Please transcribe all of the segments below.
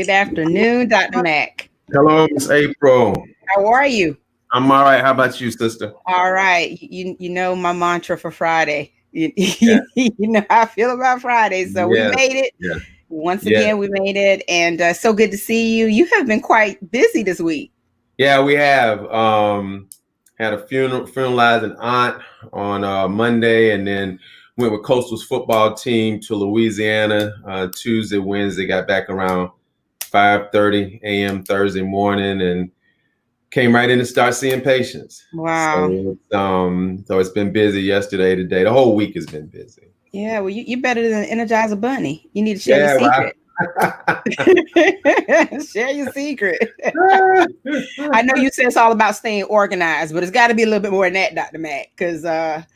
Good afternoon, Dr. Mack. Hello, Miss April. How are you? I'm all right. How about you, sister? All right. You know my mantra for Friday. You, Yeah. you know how I feel about Friday. So we Yes. made it. Yeah. Once Yeah. again, we made it. And so good to see you. You have been quite busy this week. Yeah, we have had a funeralized an aunt on Monday, and then went with Coastal's football team to Louisiana Tuesday, Wednesday. Got back around 5:30 a.m. Thursday morning, and came right in to start seeing patients. Wow. So it's been busy yesterday, today. The whole week has been busy. Yeah, well, you're better than Energize a Bunny. You need to share Yeah, your right. secret. Share your secret. I know you said it's all about staying organized, but it's got to be a little bit more than that, Dr. Mack, because I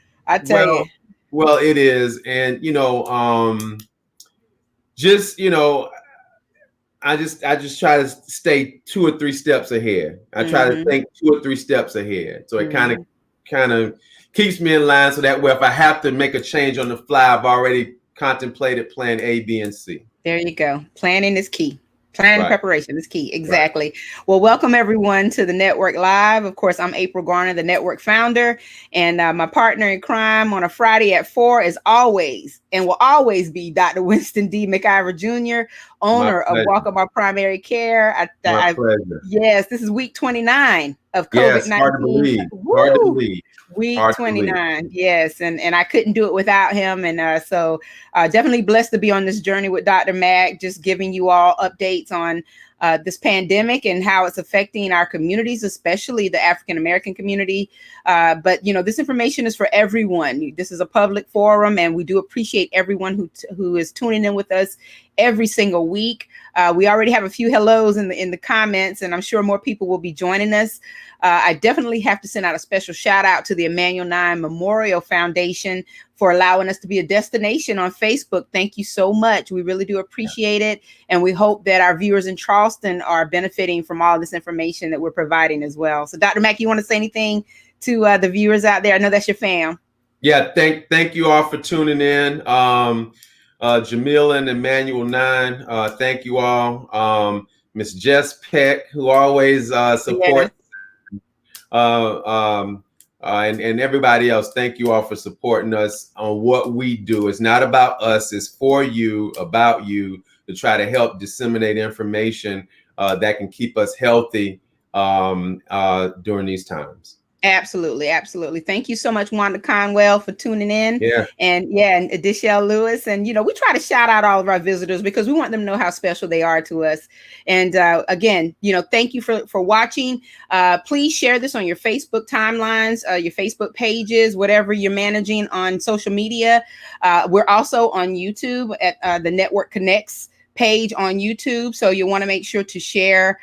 tell you. Well, it is. And, I just try to stay 2 or 3 steps ahead. I try to think 2 or 3 steps ahead. So it kind of keeps me in line, so that way if I have to make a change on the fly, I've already contemplated plan A, B, and C. There you go. Planning is key. Planning Right. preparation is key. Exactly. Right. Well, welcome everyone to the Network Live. Of course, I'm April Garner, the network founder, and my partner in crime on a Friday at 4 is always and will always be Dr. Winston D. McIver Jr., owner of Welcome Our Primary Care. My pleasure. Yes, this is week 29 of COVID-19. Yes, hard to believe. Hard to believe. Week 29. Yes. And I couldn't do it without him. And so definitely blessed to be on this journey with Dr. Mack, just giving you all updates on this pandemic and how it's affecting our communities, especially the African-American community. But, this information is for everyone. This is a public forum, and we do appreciate everyone who is tuning in with us every single week. We already have a few hellos in the comments, and I'm sure more people will be joining us. I definitely have to send out a special shout out to the Emmanuel 9 Memorial Foundation for allowing us to be a destination on Facebook. Thank you so much. We really do appreciate it. And we hope that our viewers in Charleston are benefiting from all this information that we're providing as well. So Dr. Mack, you want to say anything to the viewers out there? I know that's your fam. Yeah, thank you all for tuning in. Jamila and Emmanuel 9, thank you all. Miss Jess Peck, who always supports. And everybody else, thank you all for supporting us on what we do. It's not about us, it's for you, about you, to try to help disseminate information that can keep us healthy during these times. Absolutely. Absolutely. Thank you so much, Wanda Conwell, for tuning in. Yeah. And Dishelle Lewis. And, we try to shout out all of our visitors because we want them to know how special they are to us. And again, thank you for watching. Please share this on your Facebook timelines, your Facebook pages, whatever you're managing on social media. We're also on YouTube at the Network Connects page on YouTube. So you want to make sure to share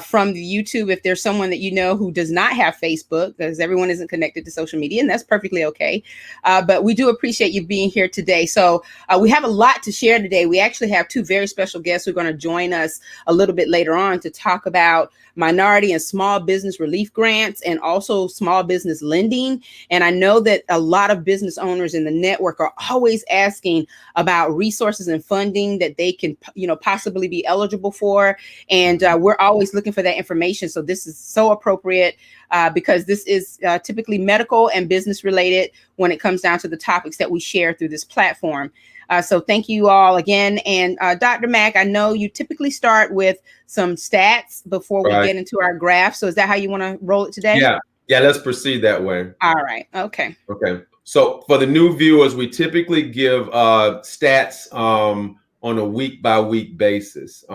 from the YouTube if there's someone that who does not have Facebook, because everyone isn't connected to social media, and that's perfectly okay. But we do appreciate you being here today. So we have a lot to share today. We actually have 2 very special guests who are going to join us a little bit later on to talk about minority and small business relief grants and also small business lending. And I know that a lot of business owners in the network are always asking about resources and funding that they can, possibly be eligible for. And we're always looking for that information. So this is so appropriate because this is typically medical and business related when it comes down to the topics that we share through this platform. So thank you all again. And Dr. Mack, I know you typically start with some stats before we get into our graph. So is that how you want to roll it today? Yeah, let's proceed that way. All right. Okay. So for the new viewers, we typically give stats on a week-by-week basis.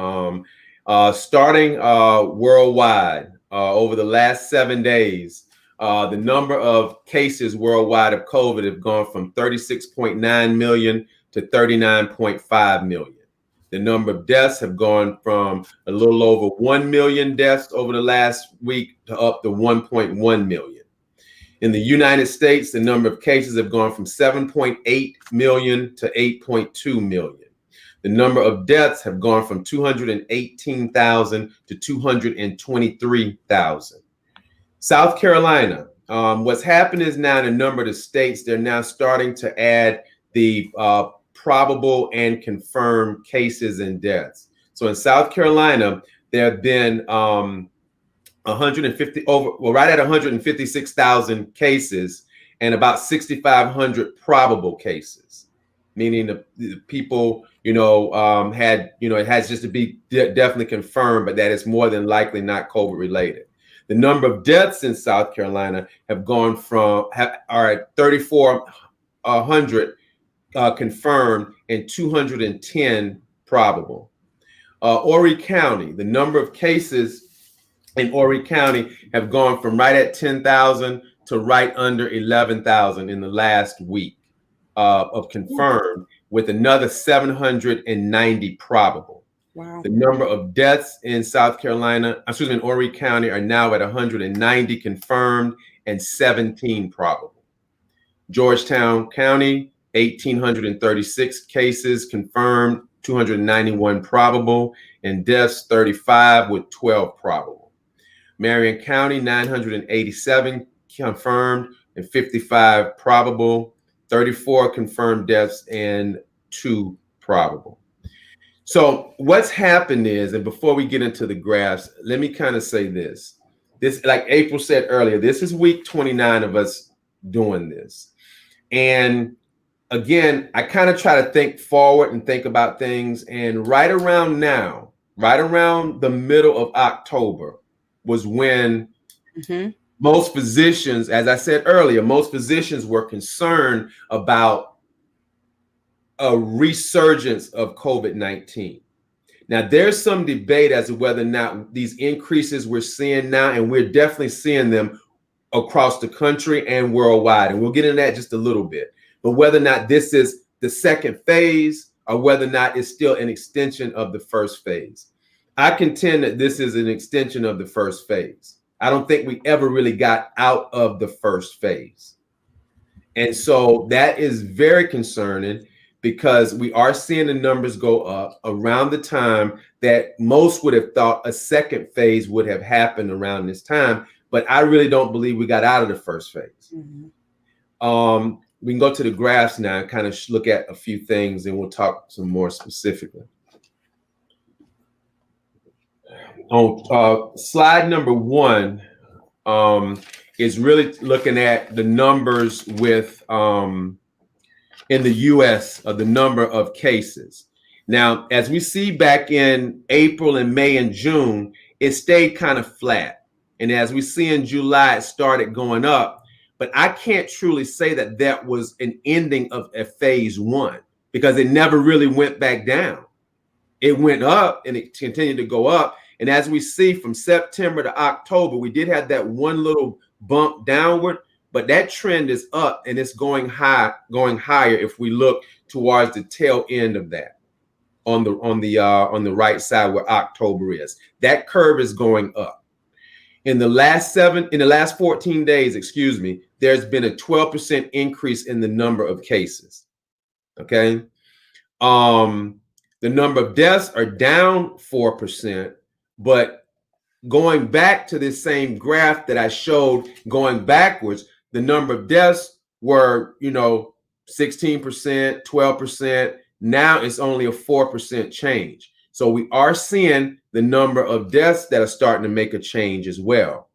Starting worldwide, over the last 7 days, the number of cases worldwide of COVID have gone from 36.9 million to 39.5 million. The number of deaths have gone from a little over 1 million deaths over the last week to up to 1.1 million. In the United States, the number of cases have gone from 7.8 million to 8.2 million. The number of deaths have gone from 218,000 to 223,000. South Carolina, what's happened is now in a number of the states, they're now starting to add the probable and confirmed cases and deaths. So in South Carolina, there have been 156,000 cases and about 6,500 probable cases, meaning the people, had, it has just to be definitely confirmed, but that is more than likely not COVID related. The number of deaths in South Carolina have gone are at 3,400 confirmed and 210 probable. Horry County, the number of cases in Horry County have gone from right at 10,000 to right under 11,000 in the last week of confirmed, with another 790 probable. Wow. The number of deaths in in Horry County are now at 190 confirmed and 17 probable. Georgetown County, 1,836 cases confirmed, 291 probable, and deaths 35 with 12 probable. Marion County, 987 confirmed and 55 probable, 34 confirmed deaths and 2 probable. So what's happened is, and before we get into the graphs, let me kind of say this. This, like April said earlier, this is week 29 of us doing this. And again, I kind of try to think forward and think about things. And right around now, right around the middle of October was when most physicians, as I said earlier, most physicians were concerned about a resurgence of COVID-19. Now, there's some debate as to whether or not these increases we're seeing now, and we're definitely seeing them across the country and worldwide, and we'll get into that just a little bit, but whether or not this is the second phase or whether or not it's still an extension of the first phase. I contend that this is an extension of the first phase. I don't think we ever really got out of the first phase. And so that is very concerning, because we are seeing the numbers go up around the time that most would have thought a second phase would have happened around this time. But I really don't believe we got out of the first phase. We can go to the graphs now and kind of look at a few things, and we'll talk some more specifically. On slide number 1 is really looking at the numbers with in the US of the number of cases. Now, as we see back in April and May and June, it stayed kind of flat. And as we see in July, it started going up. But I can't truly say that that was an ending of a phase 1, because it never really went back down. It went up and it continued to go up. And as we see from September to October, we did have that one little bump downward, but that trend is up and it's going higher if we look towards the tail end of that on the right side where October is. That curve is going up. In the last 14 days, there's been a 12% increase in the number of cases. Okay. The number of deaths are down 4%, but going back to this same graph that I showed going backwards, the number of deaths were, 16%, 12%. Now it's only a 4% change. So we are seeing the number of deaths that are starting to make a change as well.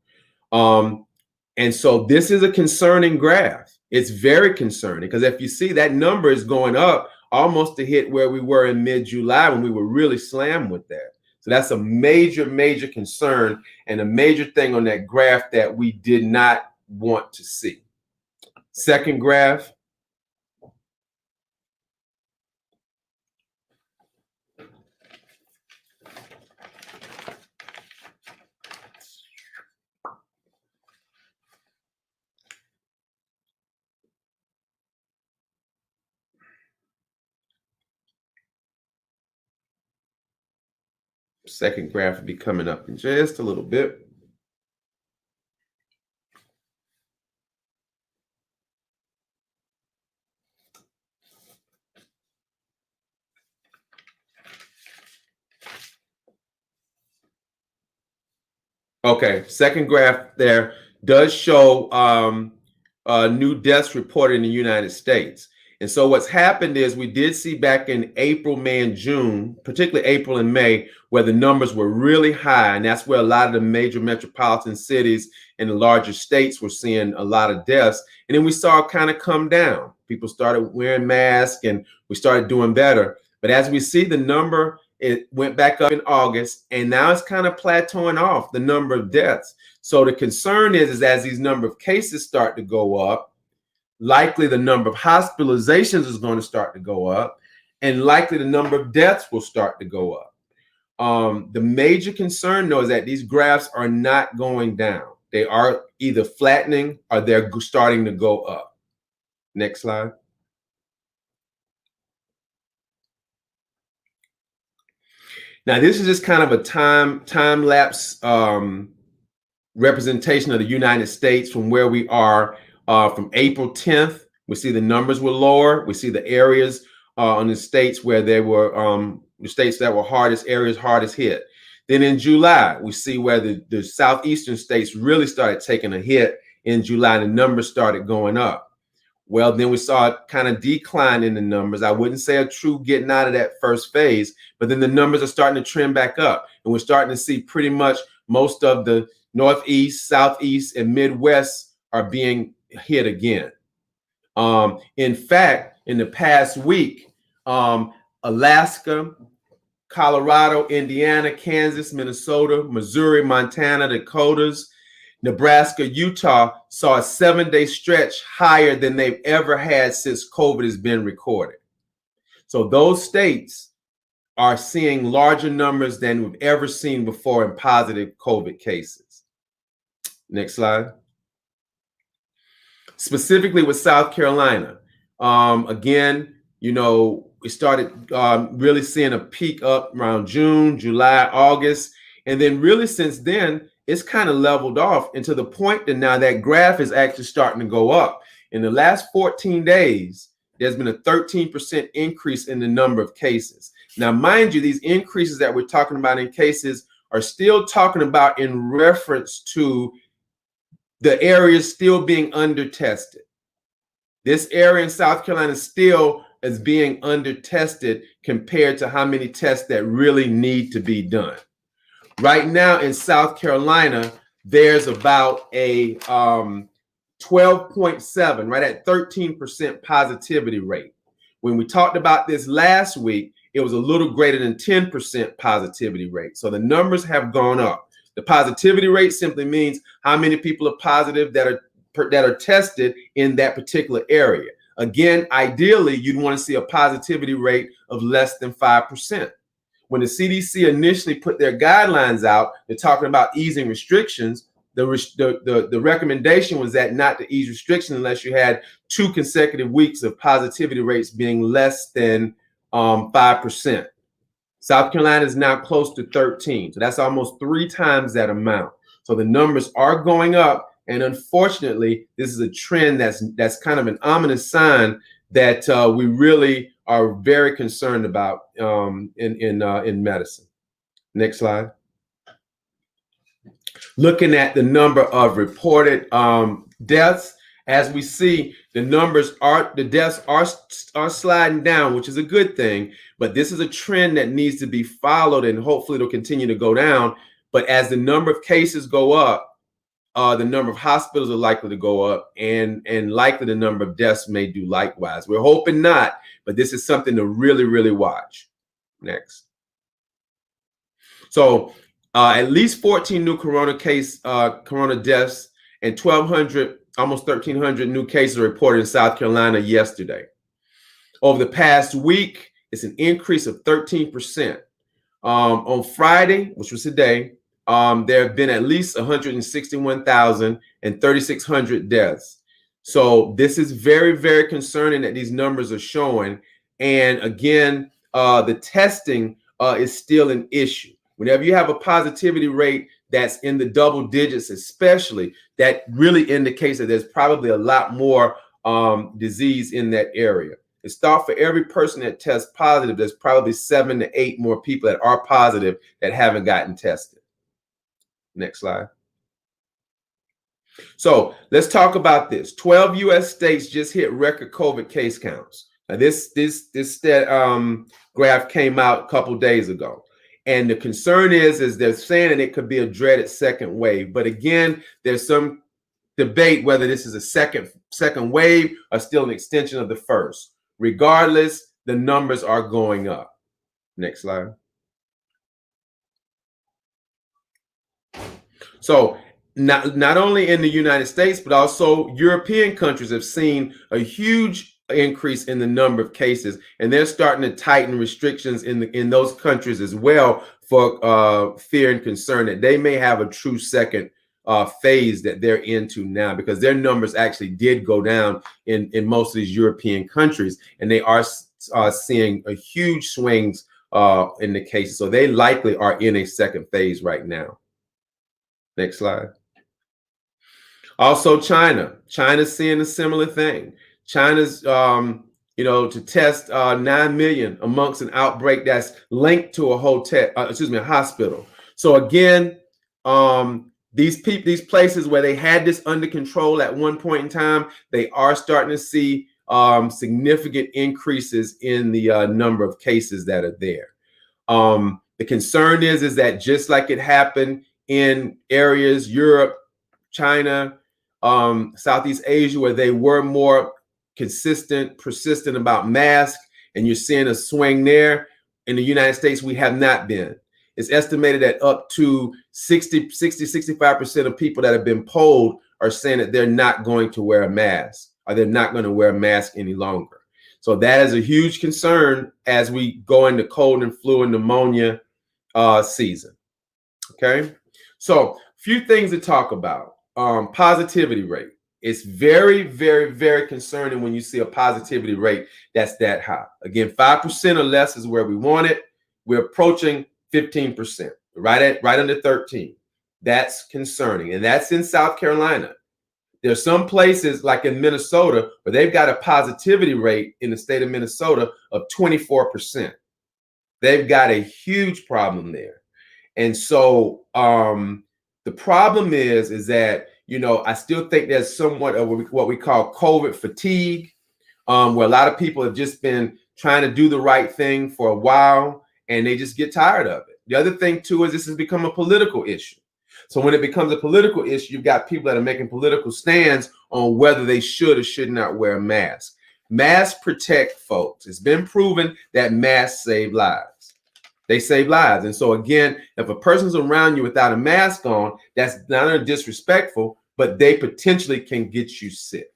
And so this is a concerning graph. It's very concerning, because if you see that number is going up almost to hit where we were in mid-July when we were really slammed with that. So that's a major, major concern and a major thing on that graph that we did not want to see. Second graph. Second graph will be coming up in just a little bit. Okay, second graph there does show new deaths reported in the United States. And so what's happened is we did see back in April, May, and June, particularly April and May, where the numbers were really high. And that's where a lot of the major metropolitan cities and the larger states were seeing a lot of deaths. And then we saw it kind of come down. People started wearing masks and we started doing better. But as we see the number, it went back up in August, and now it's kind of plateauing off, the number of deaths. So the concern is as these number of cases start to go up, likely the number of hospitalizations is going to start to go up, and likely the number of deaths will start to go up. The major concern, though, is that these graphs are not going down. They are either flattening or they're starting to go up. Next slide. Now, this is just kind of a time lapse representation of the United States from where we are from April 10th. We see the numbers were lower. We see the areas on the states where they were the states that were hardest hit. Then in July, we see where the southeastern states really started taking a hit in July. The numbers started going up. Well, then we saw a kind of decline in the numbers. I wouldn't say a true getting out of that first phase, but then the numbers are starting to trend back up. And we're starting to see pretty much most of the Northeast, Southeast, and Midwest are being hit again. In fact, in the past week, Alaska, Colorado, Indiana, Kansas, Minnesota, Missouri, Montana, Dakotas, Nebraska, Utah saw a 7-day stretch higher than they've ever had since COVID has been recorded. So those states are seeing larger numbers than we've ever seen before in positive COVID cases. Next slide. Specifically with South Carolina, again, you know, we started really seeing a peak up around June, July, August, and then really since then, it's kind of leveled off, and to the point that now that graph is actually starting to go up. In the last 14 days, there's been a 13% increase in the number of cases. Now, mind you, these increases that we're talking about in cases are still talking about in reference to the areas still being under tested. This area in South Carolina still is being under tested compared to how many tests that really need to be done. Right now in South Carolina, there's about a 12.7, right at 13% positivity rate. When we talked about this last week, it was a little greater than 10% positivity rate. So the numbers have gone up. The positivity rate simply means how many people are positive that are tested in that particular area. Again, ideally, you'd want to see a positivity rate of less than 5%. When the CDC initially put their guidelines out, they're talking about easing restrictions. The recommendation was that not to ease restrictions unless you had 2 consecutive weeks of positivity rates being less than 5%. South Carolina is now close to 13. So that's almost 3 times that amount. So the numbers are going up. And unfortunately, this is a trend that's kind of an ominous sign that we really are very concerned about in medicine. Next slide. Looking at the number of reported deaths, as we see, the deaths are sliding down, which is a good thing. But this is a trend that needs to be followed, and hopefully it'll continue to go down. But as the number of cases go up, the number of hospitals are likely to go up, and likely the number of deaths may do likewise. We're hoping not, but this is something to really, really watch. Next. So at least 14 new corona deaths and 1,200, almost 1,300 new cases are reported in South Carolina yesterday. Over the past week, it's an increase of 13%. On Friday, which was today, there have been at least 161,000 and 3,600 deaths. So this is very, very concerning that these numbers are showing. And again, the testing is still an issue. Whenever you have a positivity rate that's in the double digits, especially, that really indicates that there's probably a lot more disease in that area. It's thought for every person that tests positive, there's probably 7 to 8 more people that are positive that haven't gotten tested. Next slide. So let's talk about this. 12 U.S. states just hit record COVID case counts. Now this graph came out a couple days ago. And the concern is they're saying that it could be a dreaded second wave. But again, there's some debate whether this is a second wave or still an extension of the first. Regardless, the numbers are going up. Next slide. So not only in the United States, but also European countries have seen a huge increase in the number of cases, and they're starting to tighten restrictions in those countries as well for fear and concern that they may have a true second phase that they're into now, because their numbers actually did go down in most of these European countries, and they are seeing a huge swings in the cases. So they likely are in a second phase right now. Next slide. Also, China's seeing a similar thing. China's, to test 9 million amongst an outbreak that's linked to a hospital. So again, these places where they had this under control at one point in time, they are starting to see significant increases in the number of cases that are there. The concern is that just like it happened in areas, Europe, China, Southeast Asia, where they were more persistent about masks, and you're seeing a swing there. In the United States, we have not been. It's estimated that up to 65% of people that have been polled are saying that they're not going to wear a mask, or they're not going to wear a mask any longer. So that is a huge concern as we go into cold and flu and pneumonia season. Okay, so a few things to talk about. Positivity rate. It's very, very, very concerning when you see a positivity rate that's that high. Again, 5% or less is where we want it. We're approaching 15%, right under 13. That's concerning, and that's in South Carolina. There's some places like in Minnesota where they've got a positivity rate in the state of Minnesota of 24%. They've got a huge problem there. And so the problem is that, I still think there's somewhat of what we call COVID fatigue, where a lot of people have just been trying to do the right thing for a while, and they just get tired of it. The other thing, too, is this has become a political issue. So when it becomes a political issue, you've got people that are making political stands on whether they should or should not wear a mask. Masks protect folks. It's been proven that masks save lives. They save lives. And so again, if a person's around you without a mask on, that's not only disrespectful, but they potentially can get you sick.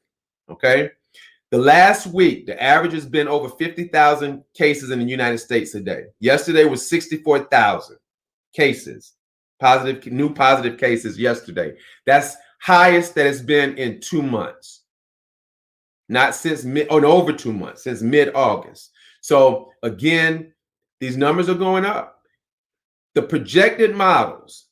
Okay. The last week, the average has been over 50,000 cases in the United States a day. Yesterday was 64,000 cases, new positive cases yesterday. That's highest that it's been in 2 months. Not since over 2 months, since mid-August. So again, these numbers are going up. The projected models,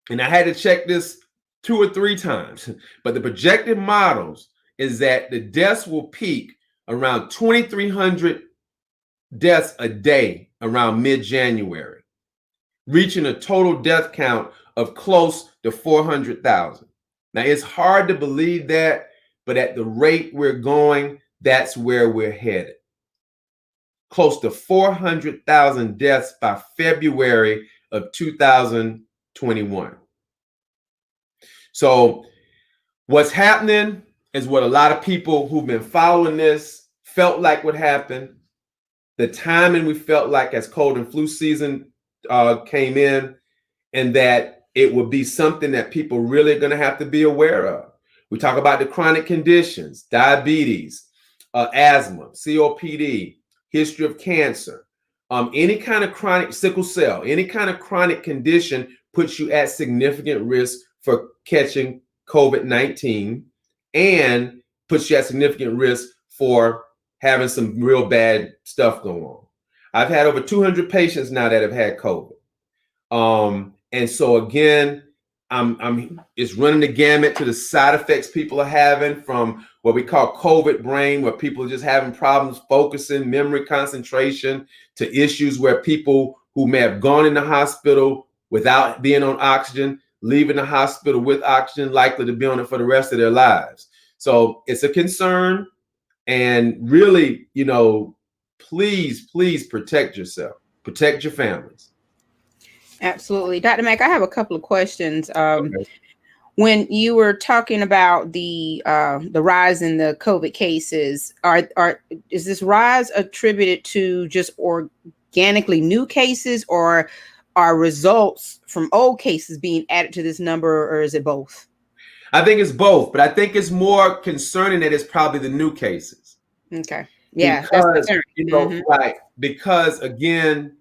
and I had to check this 2 or 3 times, but the projected models is that the deaths will peak around 2,300 deaths a day around mid-January, reaching a total death count of close to 400,000. Now, it's hard to believe that, but at the rate we're going, that's where we're headed. Close to 400,000 deaths by February of 2021. So what's happening is what a lot of people who've been following this felt like would happen. The timing we felt like as cold and flu season came in, and that it would be something that people really are going to have to be aware of. We talk about the chronic conditions, diabetes, asthma, COPD, history of cancer, any kind of chronic sickle cell, any kind of chronic condition puts you at significant risk for catching COVID-19 and puts you at significant risk for having some real bad stuff going on. I've had over 200 patients now that have had COVID. And so again, it's running the gamut to the side effects people are having, from what we call COVID brain, where people are just having problems focusing, memory, concentration, to issues where people who may have gone in the hospital without being on oxygen, leaving the hospital with oxygen, likely to be on it for the rest of their lives. So it's a concern. And really, please protect yourself, protect your families. Absolutely. Dr. Mack, I have a couple of questions. Okay. When you were talking about the rise in the COVID cases, is this rise attributed to just organically new cases, or are results from old cases being added to this number, or is it both? I think it's both, but I think it's more concerning that it's probably the new cases. Okay. Yeah, that's concerning. Right. Because again,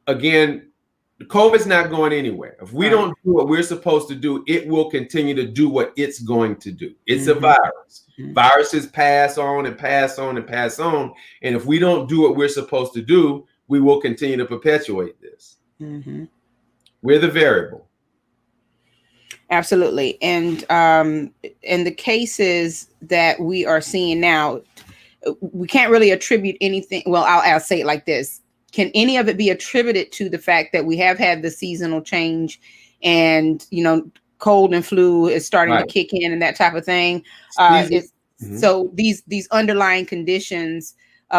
COVID's not going anywhere. If we don't do what we're supposed to do, it will continue to do what it's going to do. It's a virus. Viruses pass on and pass on and pass on. And if we don't do what we're supposed to do, we will continue to perpetuate this. We're the variable. Absolutely. And the cases that we are seeing now, we can't really attribute anything. Well, I'll say it like this. Can any of it be attributed to the fact that we have had the seasonal change and, cold and flu is starting to kick in and that type of thing? So these underlying conditions,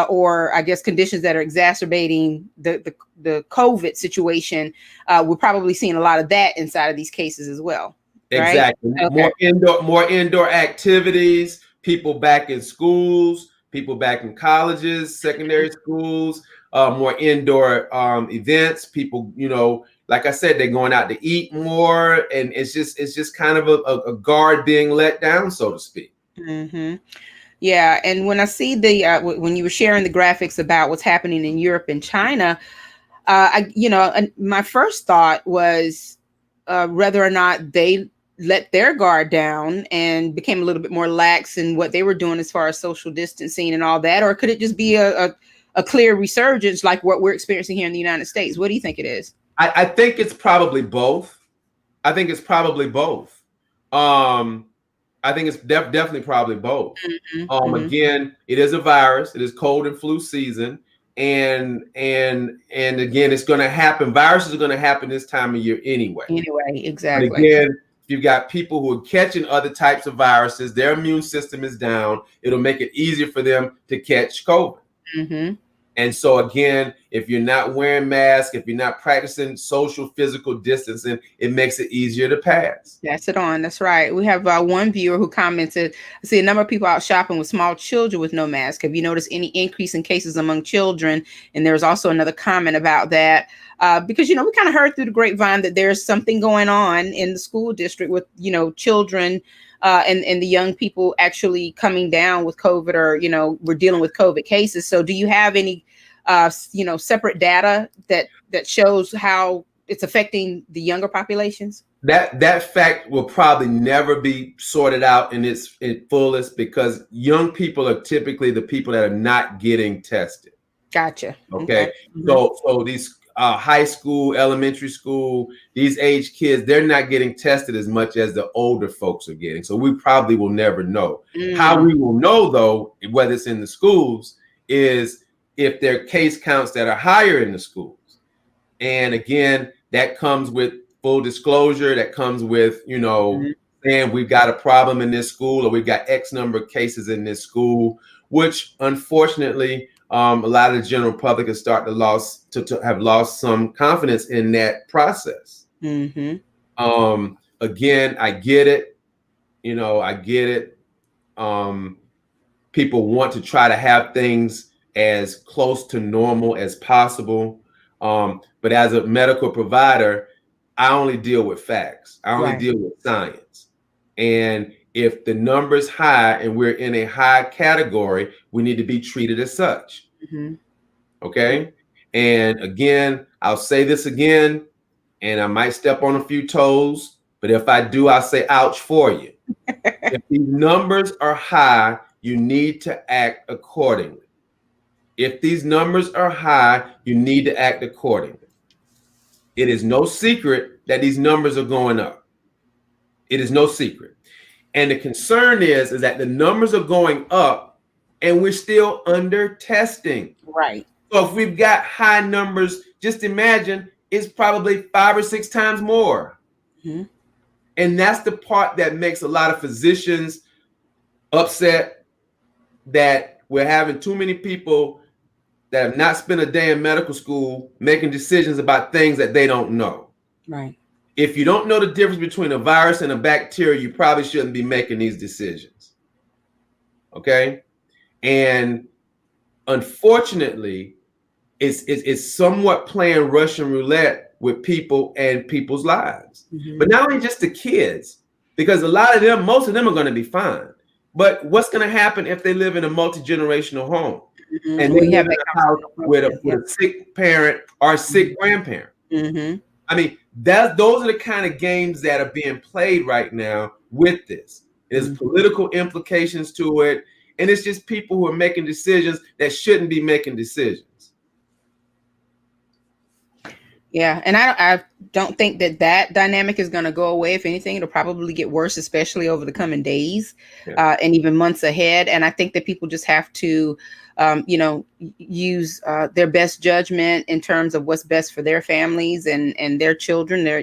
or I guess conditions that are exacerbating the COVID situation, we're probably seeing a lot of that inside of these cases as well. Exactly. Right? Okay. More indoor activities, people back in schools, people back in colleges, secondary schools, more indoor events, people, like I said, they're going out to eat more, and it's just kind of a guard being let down, so to speak. Yeah, and when I see when you were sharing the graphics about what's happening in Europe and China, my first thought was whether or not they let their guard down and became a little bit more lax in what they were doing as far as social distancing and all that, or could it just be a clear resurgence like what we're experiencing here in the United States? What do you think it is? I think it's probably both. I think it's probably both. I think it's definitely probably both. Again, it is a virus. It is cold and flu season, and again, it's going to happen. Viruses are going to happen this time of year anyway. Exactly. But again, you've got people who are catching other types of viruses. Their immune system is down. It'll make it easier for them to catch COVID. And so again, if you're not wearing masks, if you're not practicing social physical distancing, it makes it easier to pass. That's it on. That's right. We have one viewer who commented, I see a number of people out shopping with small children with no mask. Have you noticed any increase in cases among children? And there's also another comment about that. Because, we kind of heard through the grapevine that there's something going on in the school district with, children and the young people actually coming down with COVID, or, we're dealing with COVID cases. So do you have any, separate data that shows how it's affecting the younger populations? That fact will probably never be sorted out in its fullest, because young people are typically the people that are not getting tested. Gotcha. Okay. So these high school, elementary school, these age kids, they're not getting tested as much as the older folks are getting. So we probably will never know. How we will know, though, whether it's in the schools, is if there are case counts that are higher in the schools. And again, that comes with full disclosure. That comes with, saying we've got a problem in this school, or we've got X number of cases in this school, which unfortunately, a lot of the general public has started to have lost some confidence in that process. Again, I get it. I get it. People want to try to have things as close to normal as possible. But as a medical provider, I only deal with facts. I only deal with science. And if the number's high and we're in a high category, we need to be treated as such. Okay. And again, I'll say this again, and I might step on a few toes, but if I do, I'll say ouch for you. If these numbers are high, you need to act accordingly. If these numbers are high, you need to act accordingly. It is no secret that these numbers are going up. It is no secret. And the concern is that the numbers are going up and we're still under testing. Right. So if we've got high numbers, just imagine it's probably 5 or 6 times more. And that's the part that makes a lot of physicians upset, that we're having too many people that have not spent a day in medical school making decisions about things that they don't know. Right. If you don't know the difference between a virus and a bacteria, you probably shouldn't be making these decisions. Okay? And unfortunately, it's somewhat playing Russian roulette with people and people's lives. Mm-hmm. But not only just the kids, because a lot of them, most of them are going to be fine. But what's going to happen if they live in a multi-generational home? Mm-hmm. And they live in a house with a sick parent or a sick mm-hmm. grandparent? Mm-hmm. I mean, those are the kind of games that are being played right now with this. There's mm-hmm. political implications to it. And it's just people who are making decisions that shouldn't be making decisions. Yeah, and I don't think that dynamic is going to go away. If anything, it'll probably get worse, especially over the coming days and even months ahead. And I think that people just have to, use their best judgment in terms of what's best for their families and their children. Their,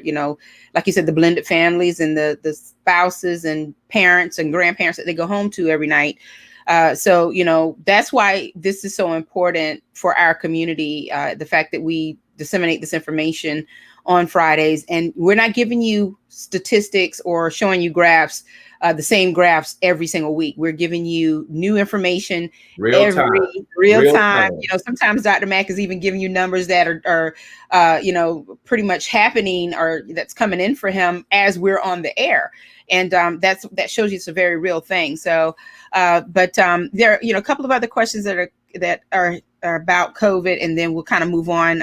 like you said, the blended families and the spouses and parents and grandparents that they go home to every night. So, that's why this is so important for our community. The fact that we disseminate this information on Fridays, and we're not giving you statistics or showing you graphs, the same graphs every single week. We're giving you new information real time. Sometimes Dr. Mack is even giving you numbers that are pretty much happening or that's coming in for him as we're on the air. And that shows you it's a very real thing. So, but there are, a couple of other questions that are about COVID, and then we'll kind of move on.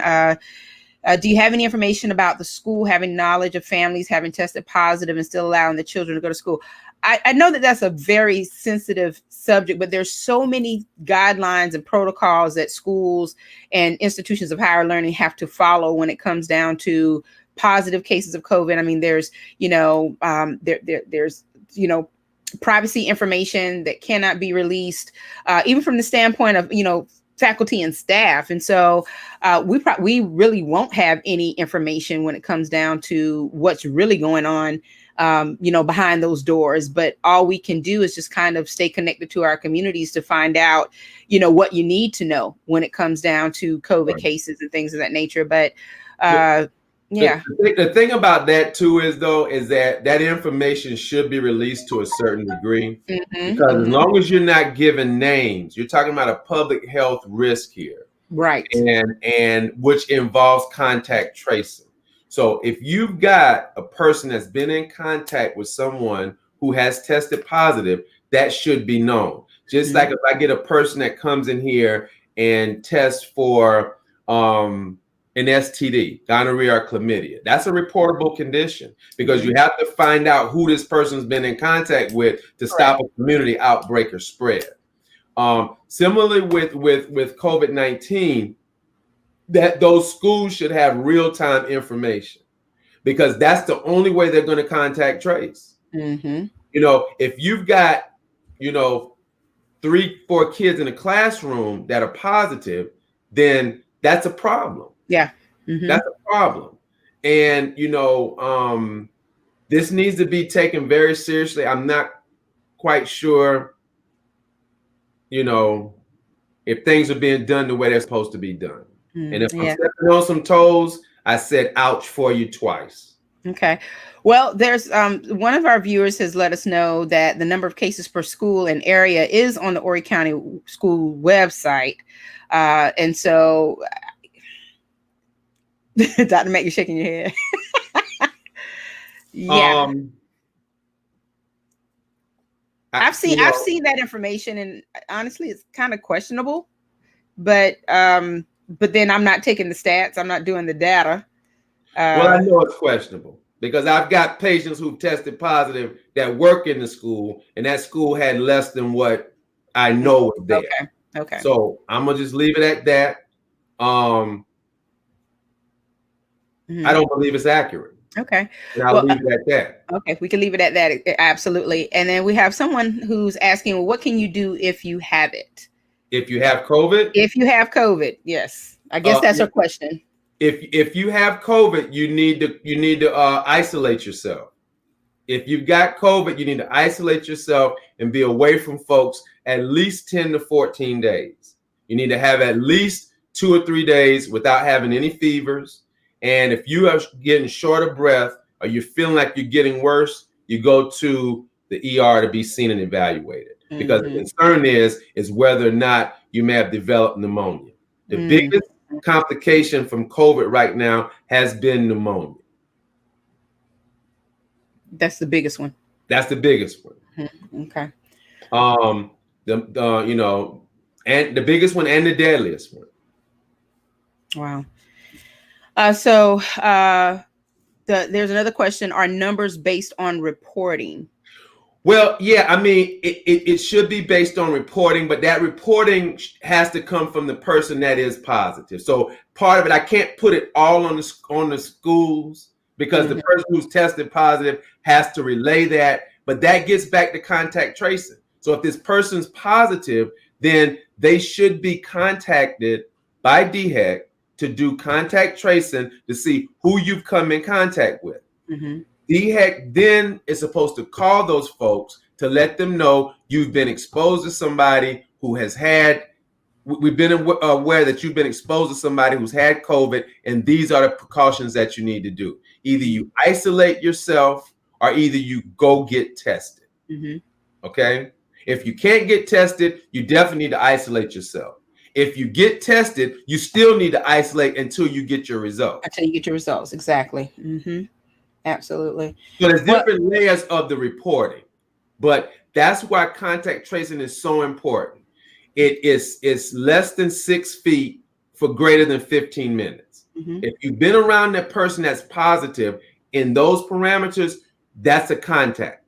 Do you have any information about the school having knowledge of families having tested positive and still allowing the children to go to school? I know that that's a very sensitive subject, but there's so many guidelines and protocols that schools and institutions of higher learning have to follow when it comes down to positive cases of COVID. I mean, there's, there's privacy information that cannot be released, even from the standpoint of, faculty and staff. And so we really won't have any information when it comes down to what's really going on, behind those doors. But all we can do is just kind of stay connected to our communities to find out, what you need to know when it comes down to COVID cases and things of that nature. But the thing about that too is that information should be released to a certain degree, because as long as you're not giving names, you're talking about a public health risk here, right? And which involves contact tracing. So if you've got a person that's been in contact with someone who has tested positive, that should be known. Just like if I get a person that comes in here and tests for an STD, gonorrhea or chlamydia, that's a reportable condition, because you have to find out who this person's been in contact with to stop a community outbreak or spread. Similarly with COVID-19, that those schools should have real-time information, because that's the only way they're going to contact trace. If you've got 3-4 kids in a classroom that are positive, then that's a problem. Yeah. That's a problem. And, this needs to be taken very seriously. I'm not quite sure, if things are being done the way they're supposed to be done. And if I'm stepping on some toes, I said, ouch for you twice. Okay. Well, there's one of our viewers has let us know that the number of cases per school and area is on the Horry County School website. And so, Dr. Mack, you're shaking your head. Yeah. I've seen that information, and honestly, it's kind of questionable. But then I'm not taking the stats. I'm not doing the data. Well, I know it's questionable, because I've got patients who've tested positive that work in the school, and that school had less than what I know was there. Okay. So I'm gonna just leave it at that. I don't believe it's accurate. Okay. And I'll leave it at that. Okay, we can leave it at that. Absolutely. And then we have someone who's asking, well, what can you do if you have it? If you have COVID? If you have COVID, yes. I guess that's her question. If you have COVID, you need to isolate yourself. If you've got COVID, you need to isolate yourself and be away from folks at least 10 to 14 days. You need to have at least 2 or 3 days without having any fevers. And if you are getting short of breath or you're feeling like you're getting worse, you go to the ER to be seen and evaluated. Because the concern is whether or not you may have developed pneumonia. The biggest complication from COVID right now has been pneumonia. That's the biggest one. That's the biggest one. Okay. You know, and the biggest one and the deadliest one. Wow. There's another question. Are numbers based on reporting? Well, yeah, I mean, it should be based on reporting, but that reporting has to come from the person that is positive. So part of it, I can't put it all on the schools, because the person who's tested positive has to relay that. But that gets back to contact tracing. So if this person's positive, then they should be contacted by DHEC to do contact tracing to see who you've come in contact with. DHEC then is supposed to call those folks to let them know you've been exposed to somebody who has had, we've been aware that you've been exposed to somebody who's had COVID, and these are the precautions that you need to do. Either you isolate yourself or either you go get tested. Okay? If you can't get tested, you definitely need to isolate yourself. If you get tested, you still need to isolate until you get your results. Until you get your results, exactly. Absolutely. So there's different layers of the reporting, but that's why contact tracing is so important. It's less than 6 feet for greater than 15 minutes. If you've been around that person that's positive in those parameters, that's a contact.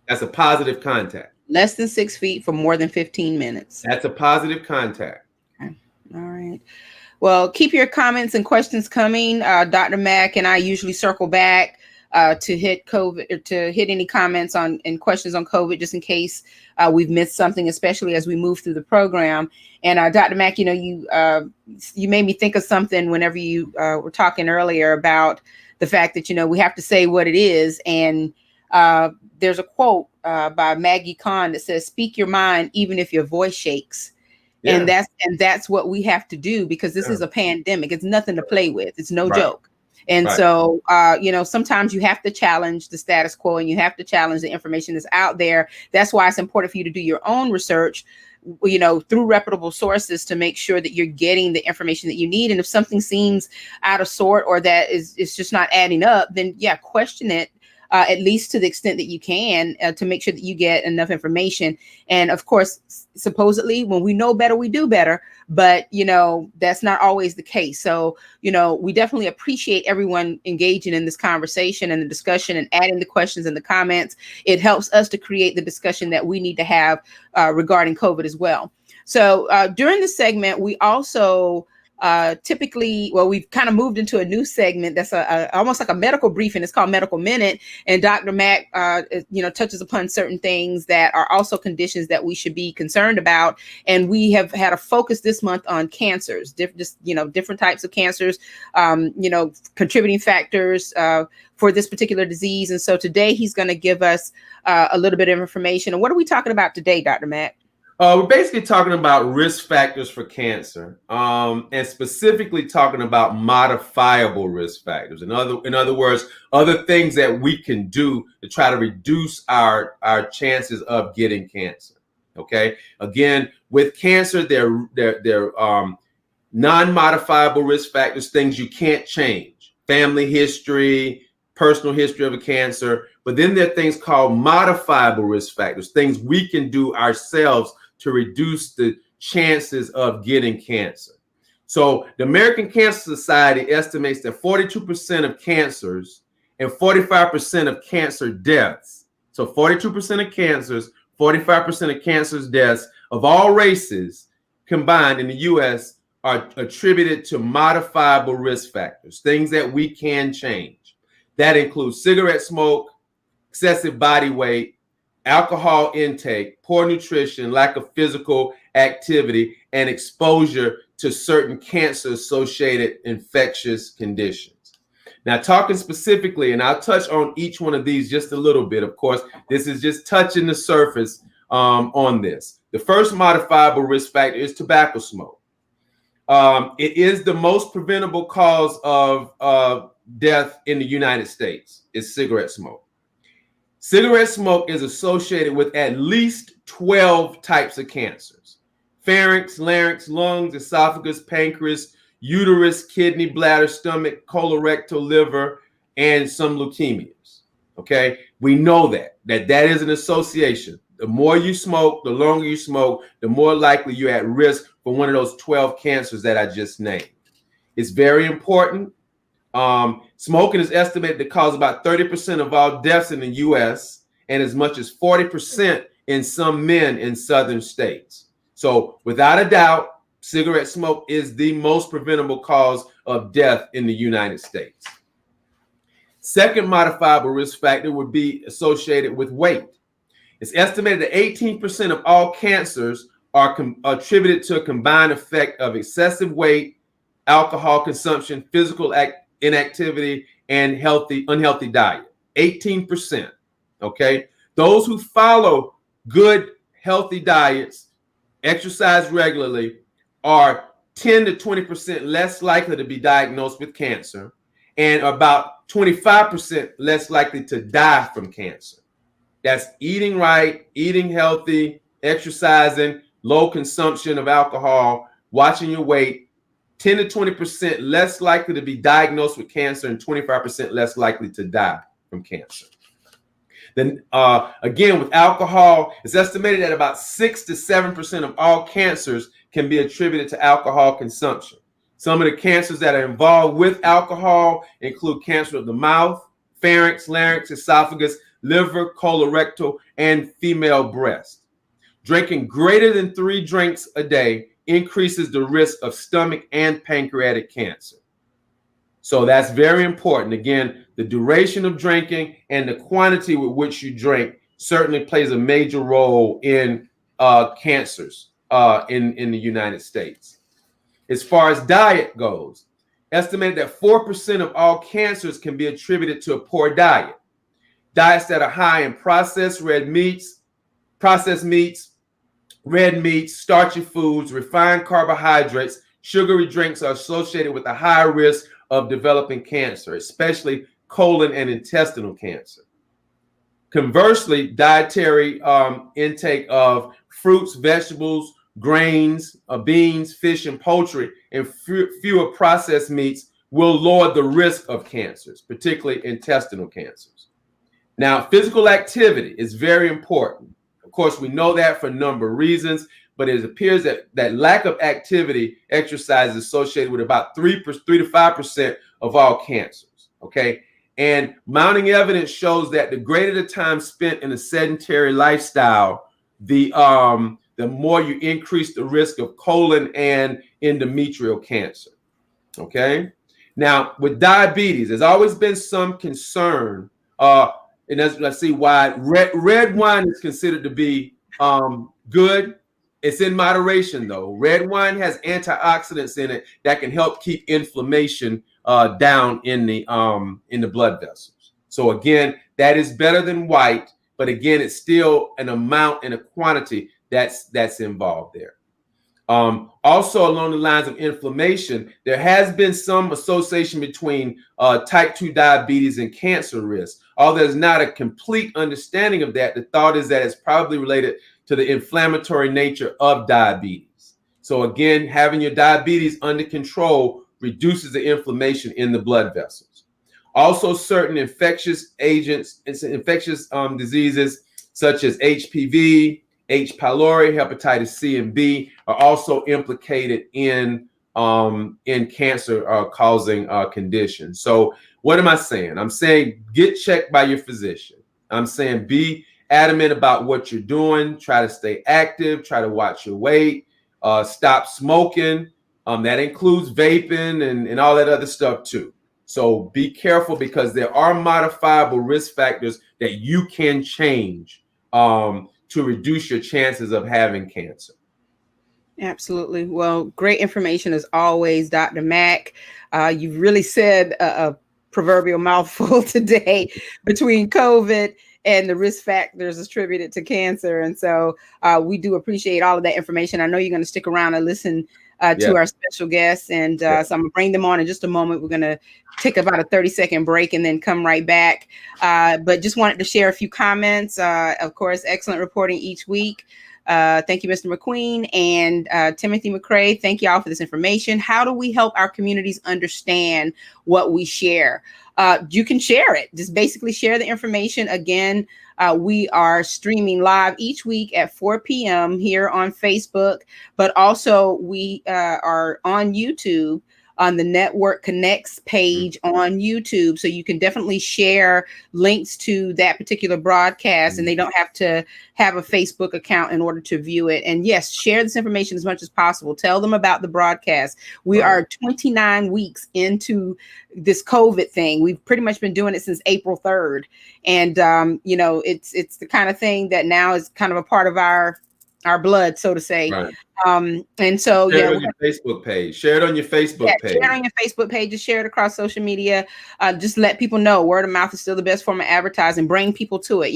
That's a positive contact. Less than 6 feet for more than 15 minutes. That's a positive contact. Okay. All right. Well, keep your comments and questions coming. Dr. Mack and I usually circle back to hit COVID, or to hit any comments on and questions on COVID, just in case we've missed something, especially as we move through the program. And Dr. Mack, you know, you made me think of something whenever you were talking earlier about the fact that, you know, we have to say what it is. And there's a quote by Maggie Kahn that says, "Speak your mind, even if your voice shakes." Yeah. And that's what we have to do, because this is a pandemic. It's nothing to play with. It's no joke. And so, you know, sometimes you have to challenge the status quo, and you have to challenge the information that's out there. That's why it's important for you to do your own research, you know, through reputable sources, to make sure that you're getting the information that you need. And if something seems out of sort, or that it's just not adding up, then yeah, question it. At least to the extent that you can, to make sure that you get enough information. And of course, supposedly when we know better, we do better, but you know, that's not always the case. So, you know, we definitely appreciate everyone engaging in this conversation and the discussion and adding the questions and the comments. It helps us to create the discussion that we need to have regarding COVID as well. So during this segment, we also typically, well, we've kind of moved into a new segment that's almost like a medical briefing. It's called Medical Minute, and Dr. Mack, you know, touches upon certain things that are also conditions that we should be concerned about. And we have had a focus this month on cancers, different types of cancers, you know, contributing factors for this particular disease. And so today he's going to give us a little bit of information. And what are we talking about today, Dr. Mack? We're basically talking about risk factors for cancer, and specifically talking about modifiable risk factors. In other words, other things that we can do to try to reduce our chances of getting cancer. Okay. Again, with cancer, they're non-modifiable risk factors, things you can't change: family history, personal history of a cancer. But then there are things called modifiable risk factors, things we can do ourselves to reduce the chances of getting cancer. So the American Cancer Society estimates that 42% of cancers and 45% of cancer deaths, so 42% of cancers, 45% of cancer deaths of all races combined in the US are attributed to modifiable risk factors, things that we can change. That includes cigarette smoke, excessive body weight, alcohol intake, poor nutrition, lack of physical activity, and exposure to certain cancer-associated infectious conditions. Now, talking specifically, and I'll touch on each one of these just a little bit. Of course, this is just touching the surface on this. The first modifiable risk factor is tobacco smoke. It is the most preventable cause of death in the United States is cigarette smoke. Cigarette smoke is associated with at least 12 types of cancers: pharynx, larynx, lungs, esophagus, pancreas, uterus, kidney, bladder, stomach, colorectal, liver, and some leukemias. Okay, we know that is an association. The more you smoke, the longer you smoke, the more likely you're at risk for one of those 12 cancers that I just named. It's very important. Smoking is estimated to cause about 30% of all deaths in the U.S. and as much as 40% in some men in southern states. So without a doubt, cigarette smoke is the most preventable cause of death in the United States. Second modifiable risk factor would be associated with weight. It's estimated that 18% of all cancers are attributed to a combined effect of excessive weight, alcohol consumption, physical inactivity, and unhealthy diet. 18%. Okay. Those who follow good, healthy diets, exercise regularly, are 10 to 20% less likely to be diagnosed with cancer and about 25% less likely to die from cancer. That's eating right, eating healthy, exercising, low consumption of alcohol, watching your weight. 10 to 20% less likely to be diagnosed with cancer and 25% less likely to die from cancer. Then again, with alcohol, it's estimated that about 6 to 7% of all cancers can be attributed to alcohol consumption. Some of the cancers that are involved with alcohol include cancer of the mouth, pharynx, larynx, esophagus, liver, colorectal, and female breast. Drinking greater than 3 drinks a day increases the risk of stomach and pancreatic cancer. So that's very important. Again, the duration of drinking and the quantity with which you drink certainly plays a major role in cancers in the United States. As far as diet goes, estimated that 4% of all cancers can be attributed to a poor diet. Diets that are high in processed meats, red meats, starchy foods, refined carbohydrates, sugary drinks are associated with a high risk of developing cancer, especially colon and intestinal cancer. Conversely, dietary intake of fruits, vegetables, grains, beans, fish, and poultry, and fewer processed meats will lower the risk of cancers, particularly intestinal cancers. Now, physical activity is very important. Of course, we know that for a number of reasons, but it appears that lack of activity, exercise, is associated with about 3 to 5% of all cancers. Okay. And mounting evidence shows that the greater the time spent in a sedentary lifestyle, the more you increase the risk of colon and endometrial cancer. Okay. Now, with diabetes, there's always been some concern. And let's see why red wine is considered to be good. It's in moderation, though. Red wine has antioxidants in it that can help keep inflammation down in the blood vessels. So again, that is better than white, but again, it's still an amount and a quantity that's involved there. Also, along the lines of inflammation, there has been some association between type 2 diabetes and cancer risk. Although there's not a complete understanding of that, the thought is that it's probably related to the inflammatory nature of diabetes. So again, having your diabetes under control reduces the inflammation in the blood vessels. Also, certain infectious agents, infectious diseases such as HPV, H. pylori, hepatitis C and B are also implicated in cancer causing conditions. So what am I saying? I'm saying get checked by your physician. I'm saying be adamant about what you're doing. Try to stay active. Try to watch your weight. Stop smoking. That includes vaping and all that other stuff too. So be careful because there are modifiable risk factors that you can change to reduce your chances of having cancer. Absolutely. Well, great information as always, Dr. Mack. You've really said proverbial mouthful today between COVID and the risk factors attributed to cancer. And so we do appreciate all of that information. I know you're going to stick around and listen to our special guests. And so I'm going to bring them on in just a moment. We're going to take about a 30-second break and then come right back. But just wanted to share a few comments. Of course, excellent reporting each week. Thank you, Mr. McQueen and Timothy McCrae. Thank you all for this information. How do we help our communities understand what we share? You can share it. Just basically share the information. Again, we are streaming live each week at 4 p.m. here on Facebook, but also we are on YouTube on the Network Connects page on YouTube. So you can definitely share links to that particular broadcast, and they don't have to have a Facebook account in order to view it. And yes, share this information as much as possible. Tell them about the broadcast. We are 29 weeks into this COVID thing. We've pretty much been doing it since April 3rd. And, it's the kind of thing that now is kind of a part of our blood, so to say. Right. And so, share it on your Facebook page. Share it on your Facebook page. Share it on your Facebook page. Just share it across social media. Just let people know word of mouth is still the best form of advertising. Bring people to it.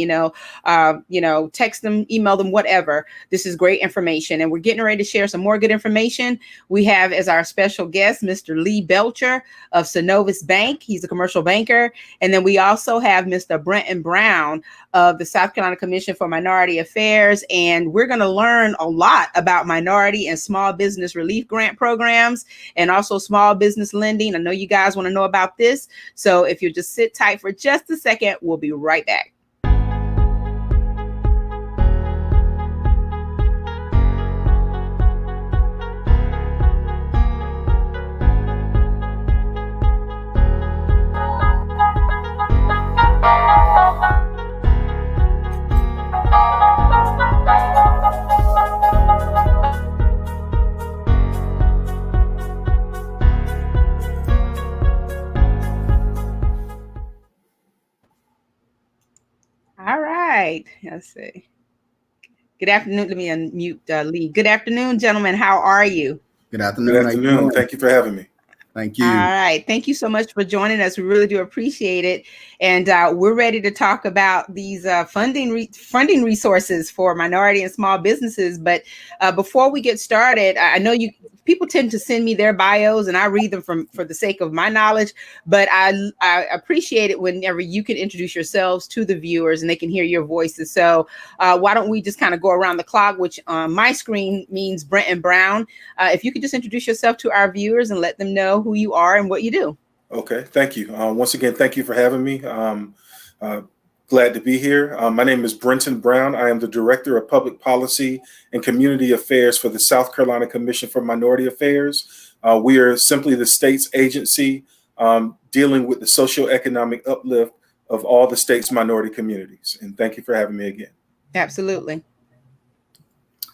Text them, email them, whatever. This is great information, and we're getting ready to share some more good information. We have as our special guest Mr. Lee Belcher of Synovus Bank. He's a commercial banker, and then we also have Mr. Brenton Brown of the South Carolina Commission for Minority Affairs, and we're going to learn a lot about minority and small business relief grant programs and also small business lending. I know you guys want to know about this. So if you just sit tight for just a second, we'll be right back. All right. Let's see. Good afternoon. Let me unmute Lee. Good afternoon, gentlemen. How are you? Good afternoon. Good afternoon. Thank you for having me. Thank you. All right. Thank you so much for joining us. We really do appreciate it. And we're ready to talk about these funding resources for minority and small businesses. But before we get started, I know people tend to send me their bios and I read them for the sake of my knowledge. But I appreciate it whenever you can introduce yourselves to the viewers and they can hear your voices. So why don't we just kind of go around the clock, which on my screen means Brenton Brown. If you could just introduce yourself to our viewers and let them know who you are and what you do. Okay, thank you. Once again, thank you for having me. Glad to be here. My name is Brenton Brown. I am the Director of Public Policy and Community Affairs for the South Carolina Commission for Minority Affairs. We are simply the state's agency dealing with the socioeconomic uplift of all the state's minority communities. And thank you for having me again. Absolutely.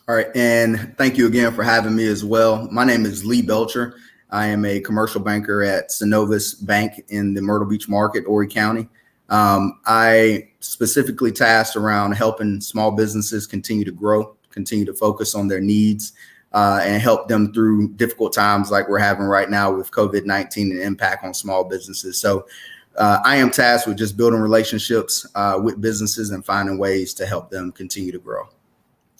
All right. And thank you again for having me as well. My name is Lee Belcher. I am a commercial banker at Synovus Bank in the Myrtle Beach market, Horry County. I specifically tasked around helping small businesses continue to grow, continue to focus on their needs, and help them through difficult times like we're having right now with COVID-19 and impact on small businesses. So I am tasked with just building relationships with businesses and finding ways to help them continue to grow.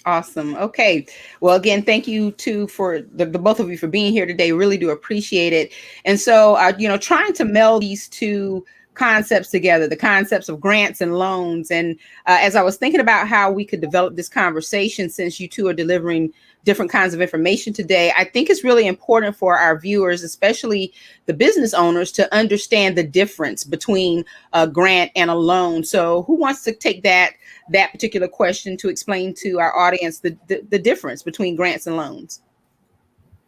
Awesome. Okay. Well, again, thank you for the both of you for being here today. Really do appreciate it. And so, trying to meld these two concepts together, the concepts of grants and loans. And as I was thinking about how we could develop this conversation, since you two are delivering different kinds of information today, I think it's really important for our viewers, especially the business owners, to understand the difference between a grant and a loan. So who wants to take that particular question to explain to our audience the difference between grants and loans?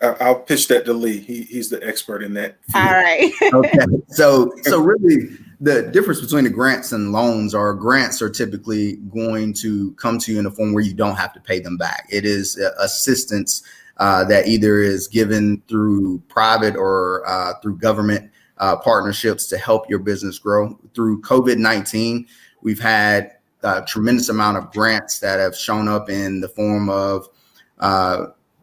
I'll pitch that to Lee. He's the expert in that field. All right. Okay. So really the difference between the grants and loans are grants are typically going to come to you in a form where you don't have to pay them back. It is assistance that either is given through private or through government partnerships to help your business grow. Through COVID-19, we've had a tremendous amount of grants that have shown up in the form of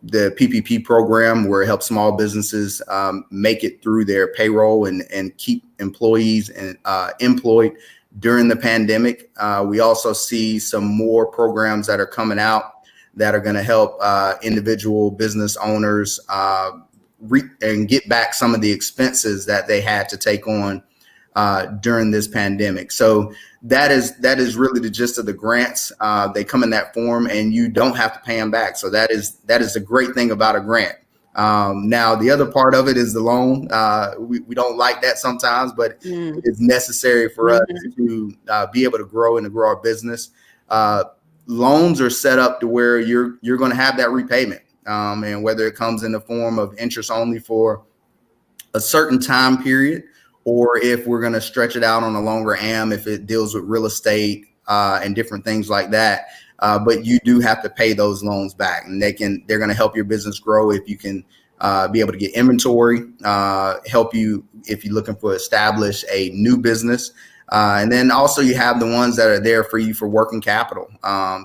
the PPP program, where it helps small businesses make it through their payroll and keep employees and employed during the pandemic. We also see some more programs that are coming out that are going to help individual business owners and get back some of the expenses that they had to take on during this pandemic. So that is really the gist of the grants. They come in that form, and you don't have to pay them back. So that is the great thing about a grant. Now, the other part of it is the loan. We don't like that sometimes, but it's necessary for us to be able to grow and to grow our business. Loans are set up to where you're going to have that repayment, and whether it comes in the form of interest only for a certain time period, or if we're going to stretch it out on a longer AM, if it deals with real estate and different things like that. But you do have to pay those loans back, and they're going to help your business grow if you can be able to get inventory, help you if you're looking for establish a new business. And then also you have the ones that are there for you for working capital.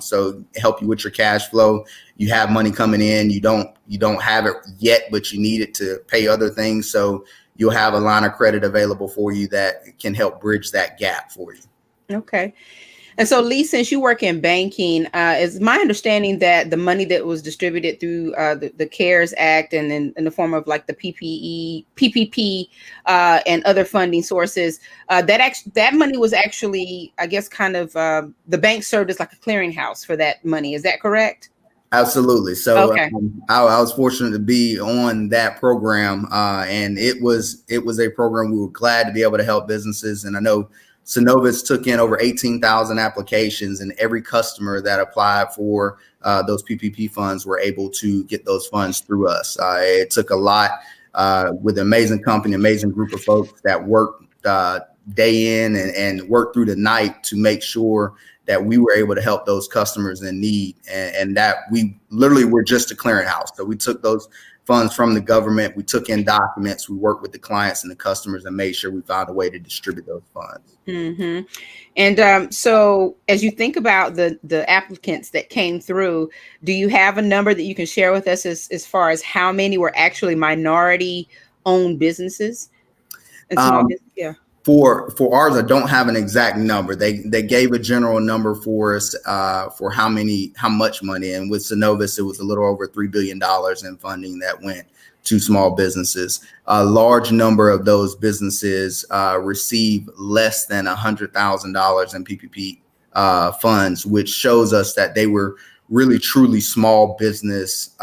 So help you with your cash flow. You have money coming in. You don't have it yet, but you need it to pay other things. So you'll have a line of credit available for you that can help bridge that gap for you. Okay. And so, Lee, since you work in banking, is my understanding that the money that was distributed through the CARES Act and in the form of like the PPP and other funding sources, that money was actually, I guess, kind of the bank served as like a clearinghouse for that money. Is that correct? Absolutely. So okay. I was fortunate to be on that program, and it was a program we were glad to be able to help businesses. And I know Synovus took in over 18,000 applications, and every customer that applied for those PPP funds were able to get those funds through us. It took a lot with an amazing company, amazing group of folks that worked day in and worked through the night to make sure that we were able to help those customers in need, and that we literally were just a clearinghouse. So we took those funds from the government, we took in documents, we worked with the clients and the customers and made sure we found a way to distribute those funds. Mm-hmm. And so as you think about the applicants that came through, do you have a number that you can share with us as far as how many were actually minority owned businesses? And yeah. For ours, I don't have an exact number. They gave a general number for us for how much money. And with Synovus, it was a little over $3 billion in funding that went to small businesses. A large number of those businesses receive less than $100,000 in PPP funds, which shows us that they were really, truly small business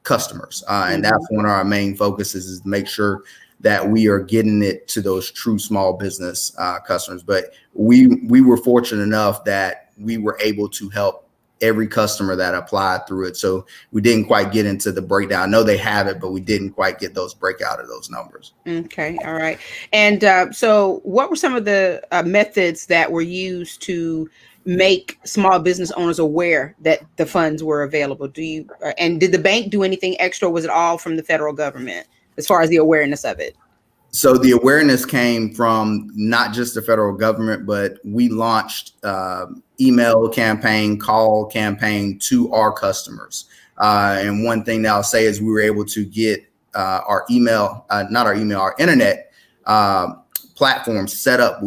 customers. And that's one of our main focuses, is to make sure that we are getting it to those true small business customers. But we were fortunate enough that we were able to help every customer that applied through it. So we didn't quite get into the breakdown. I know they have it, but we didn't quite get those breakout of those numbers. Okay. All right. And so what were some of the methods that were used to make small business owners aware that the funds were available? And did the bank do anything extra? Or was it all from the federal government as far as the awareness of it? So the awareness came from not just the federal government, but we launched email campaign, call campaign to our customers. And one thing that I'll say is we were able to get our internet platform set up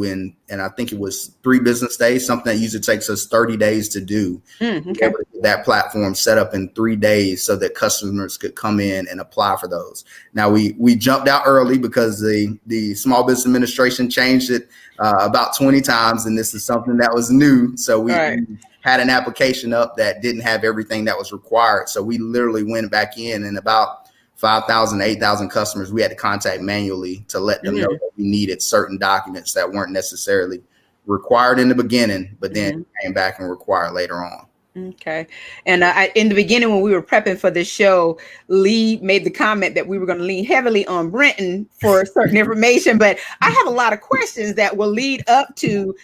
and I think it was 3 business days, something that usually takes us 30 days to do. Okay. That platform set up in 3 days so that customers could come in and apply for those. Now we jumped out early because the Small Business Administration changed it about 20 times, and this is something that was new. So we had an application up that didn't have everything that was required. So we literally went back in, and about 5,000, 8,000 customers we had to contact manually to let them know that we needed certain documents that weren't necessarily required in the beginning, but then came back and required later on. Okay. And in the beginning, when we were prepping for this show, Lee made the comment that we were going to lean heavily on Brenton for certain information, but I have a lot of questions that will lead up to,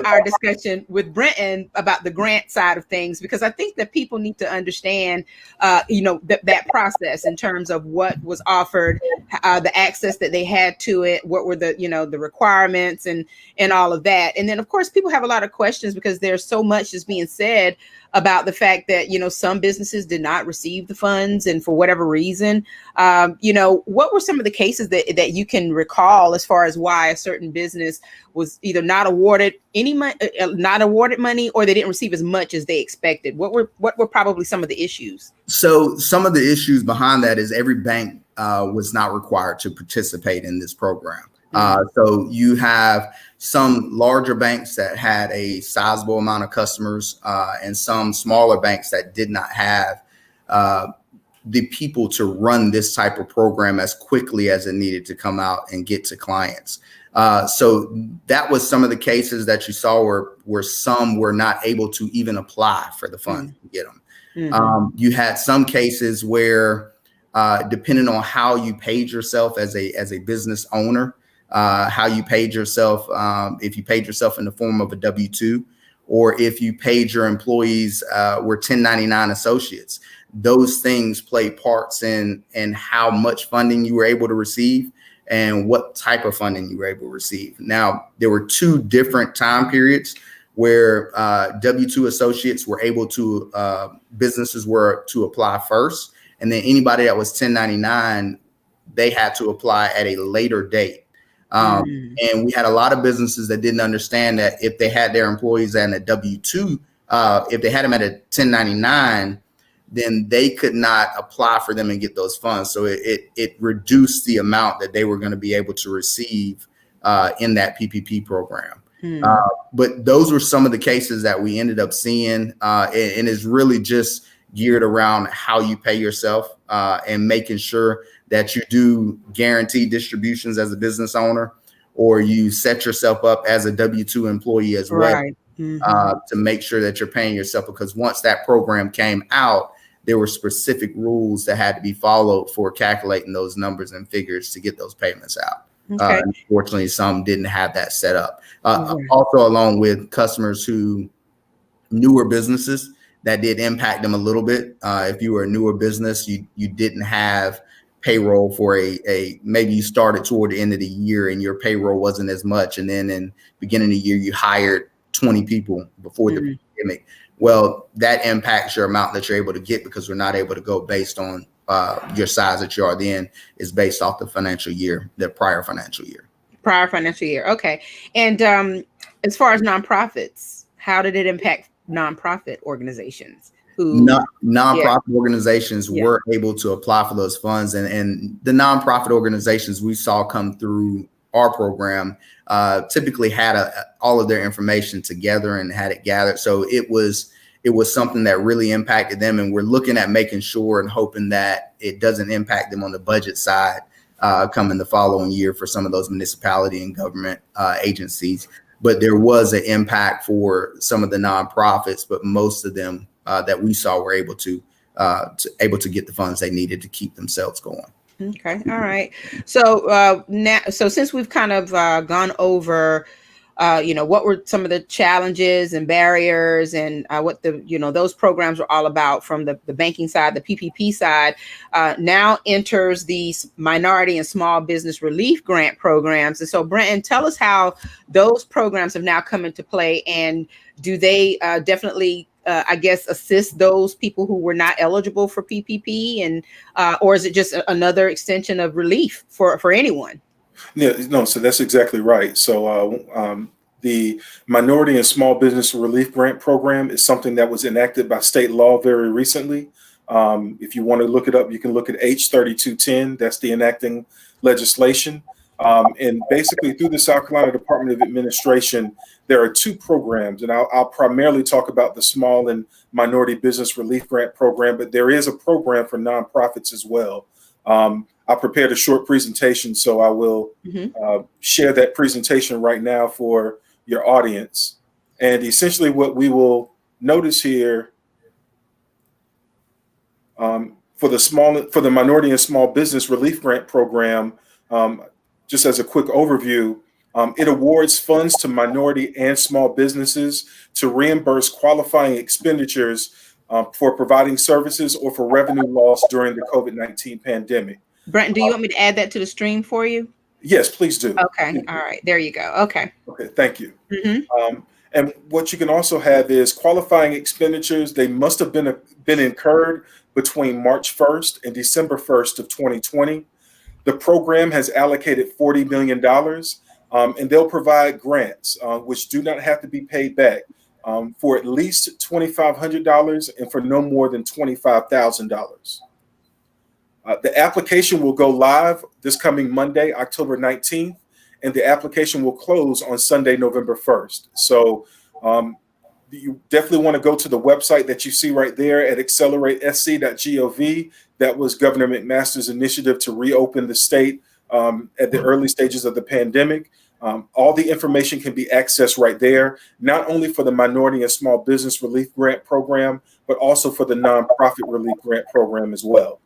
our discussion with Brenton about the grant side of things, because I think that people need to understand, that process in terms of what was offered, the access that they had to it, what were the requirements and all of that. And then, of course, people have a lot of questions because there's so much that's being said about the fact that, some businesses did not receive the funds, and for whatever reason, what were some of the cases that you can recall as far as why a certain business was either not awarded any money, or they didn't receive as much as they expected? What were probably some of the issues? So some of the issues behind that is every bank was not required to participate in this program. So you have some larger banks that had a sizable amount of customers, and some smaller banks that did not have the people to run this type of program as quickly as it needed to come out and get to clients. So that was some of the cases that you saw where some were not able to even apply for the funds to get them. You had some cases where, depending on how you paid yourself as a business owner, how you paid yourself, if you paid yourself in the form of a W-2, or if you paid your employees were 1099 associates, those things play parts in how much funding you were able to receive and what type of funding you were able to receive. Now, there were two different time periods where W-2 associates were able to, businesses were to apply first, and then anybody that was 1099, they had to apply at a later date. And we had a lot of businesses that didn't understand that if they had their employees at a W-2, if they had them at a 1099, then they could not apply for them and get those funds. So it reduced the amount that they were going to be able to receive in that PPP program. But those were some of the cases that we ended up seeing, and it's really just geared around how you pay yourself and making sure that you do guaranteed distributions as a business owner, or you set yourself up as a W-2 employee as well, right. To make sure that you're paying yourself. Because once that program came out, there were specific rules that had to be followed for calculating those numbers and figures to get those payments out. Okay. Unfortunately, some didn't have that set up. Also, along with customers who newer businesses, that did impact them a little bit. If you were a newer business, you didn't have payroll for maybe you started toward the end of the year and your payroll wasn't as much, and then in beginning of the year you hired 20 people before the pandemic. Well, that impacts your amount that you're able to get, because we're not able to go based on your size that you are then. Is based off the financial year, the prior financial year. Okay. And as far as nonprofits, how did it impact nonprofit organizations? Nonprofit organizations were able to apply for those funds, and the nonprofit organizations we saw come through our program typically had all of their information together and had it gathered. So it was something that really impacted them, and we're looking at making sure and hoping that it doesn't impact them on the budget side coming the following year for some of those municipality and government agencies. But there was an impact for some of the nonprofits, but most of them that we saw were able to get the funds they needed to keep themselves going. Okay. All right. So so since we've kind of gone over, what were some of the challenges and barriers, and what those programs were all about from the banking side, the PPP side, now enters the minority and small business relief grant programs. And so, Brenton, tell us how those programs have now come into play, and do they definitely assist those people who were not eligible for PPP, and or is it just another extension of relief for anyone? Yeah, no, so that's exactly right. So the Minority and Small Business Relief Grant Program is something that was enacted by state law very recently. If you want to look it up, you can look at H3210. That's the enacting legislation. And basically through the South Carolina Department of Administration, there are two programs, and I'll primarily talk about the Small and Minority Business Relief Grant Program, but there is a program for nonprofits as well. I prepared a short presentation, so I will share that presentation right now for your audience. And essentially what we will notice here for the Minority and Small Business Relief Grant Program, just as a quick overview, it awards funds to minority and small businesses to reimburse qualifying expenditures for providing services or for revenue loss during the COVID-19 pandemic. Brenton, do you want me to add that to the stream for you? Yes, please do. Okay. All right. There you go. Okay. Okay. Thank you. And what you can also have is qualifying expenditures. They must have been incurred between March 1st and December 1st of 2020. The program has allocated $40 million, and they'll provide grants, which do not have to be paid back, for at least $2,500 and for no more than $25,000. The application will go live this coming Monday, October 19th, and the application will close on Sunday, November 1st. So you definitely want to go to the website that you see right there at acceleratesc.gov. That was Governor McMaster's initiative to reopen the state at the early stages of the pandemic. All the information can be accessed right there, not only for the Minority and Small Business Relief Grant Program, but also for the Nonprofit Relief Grant Program as well.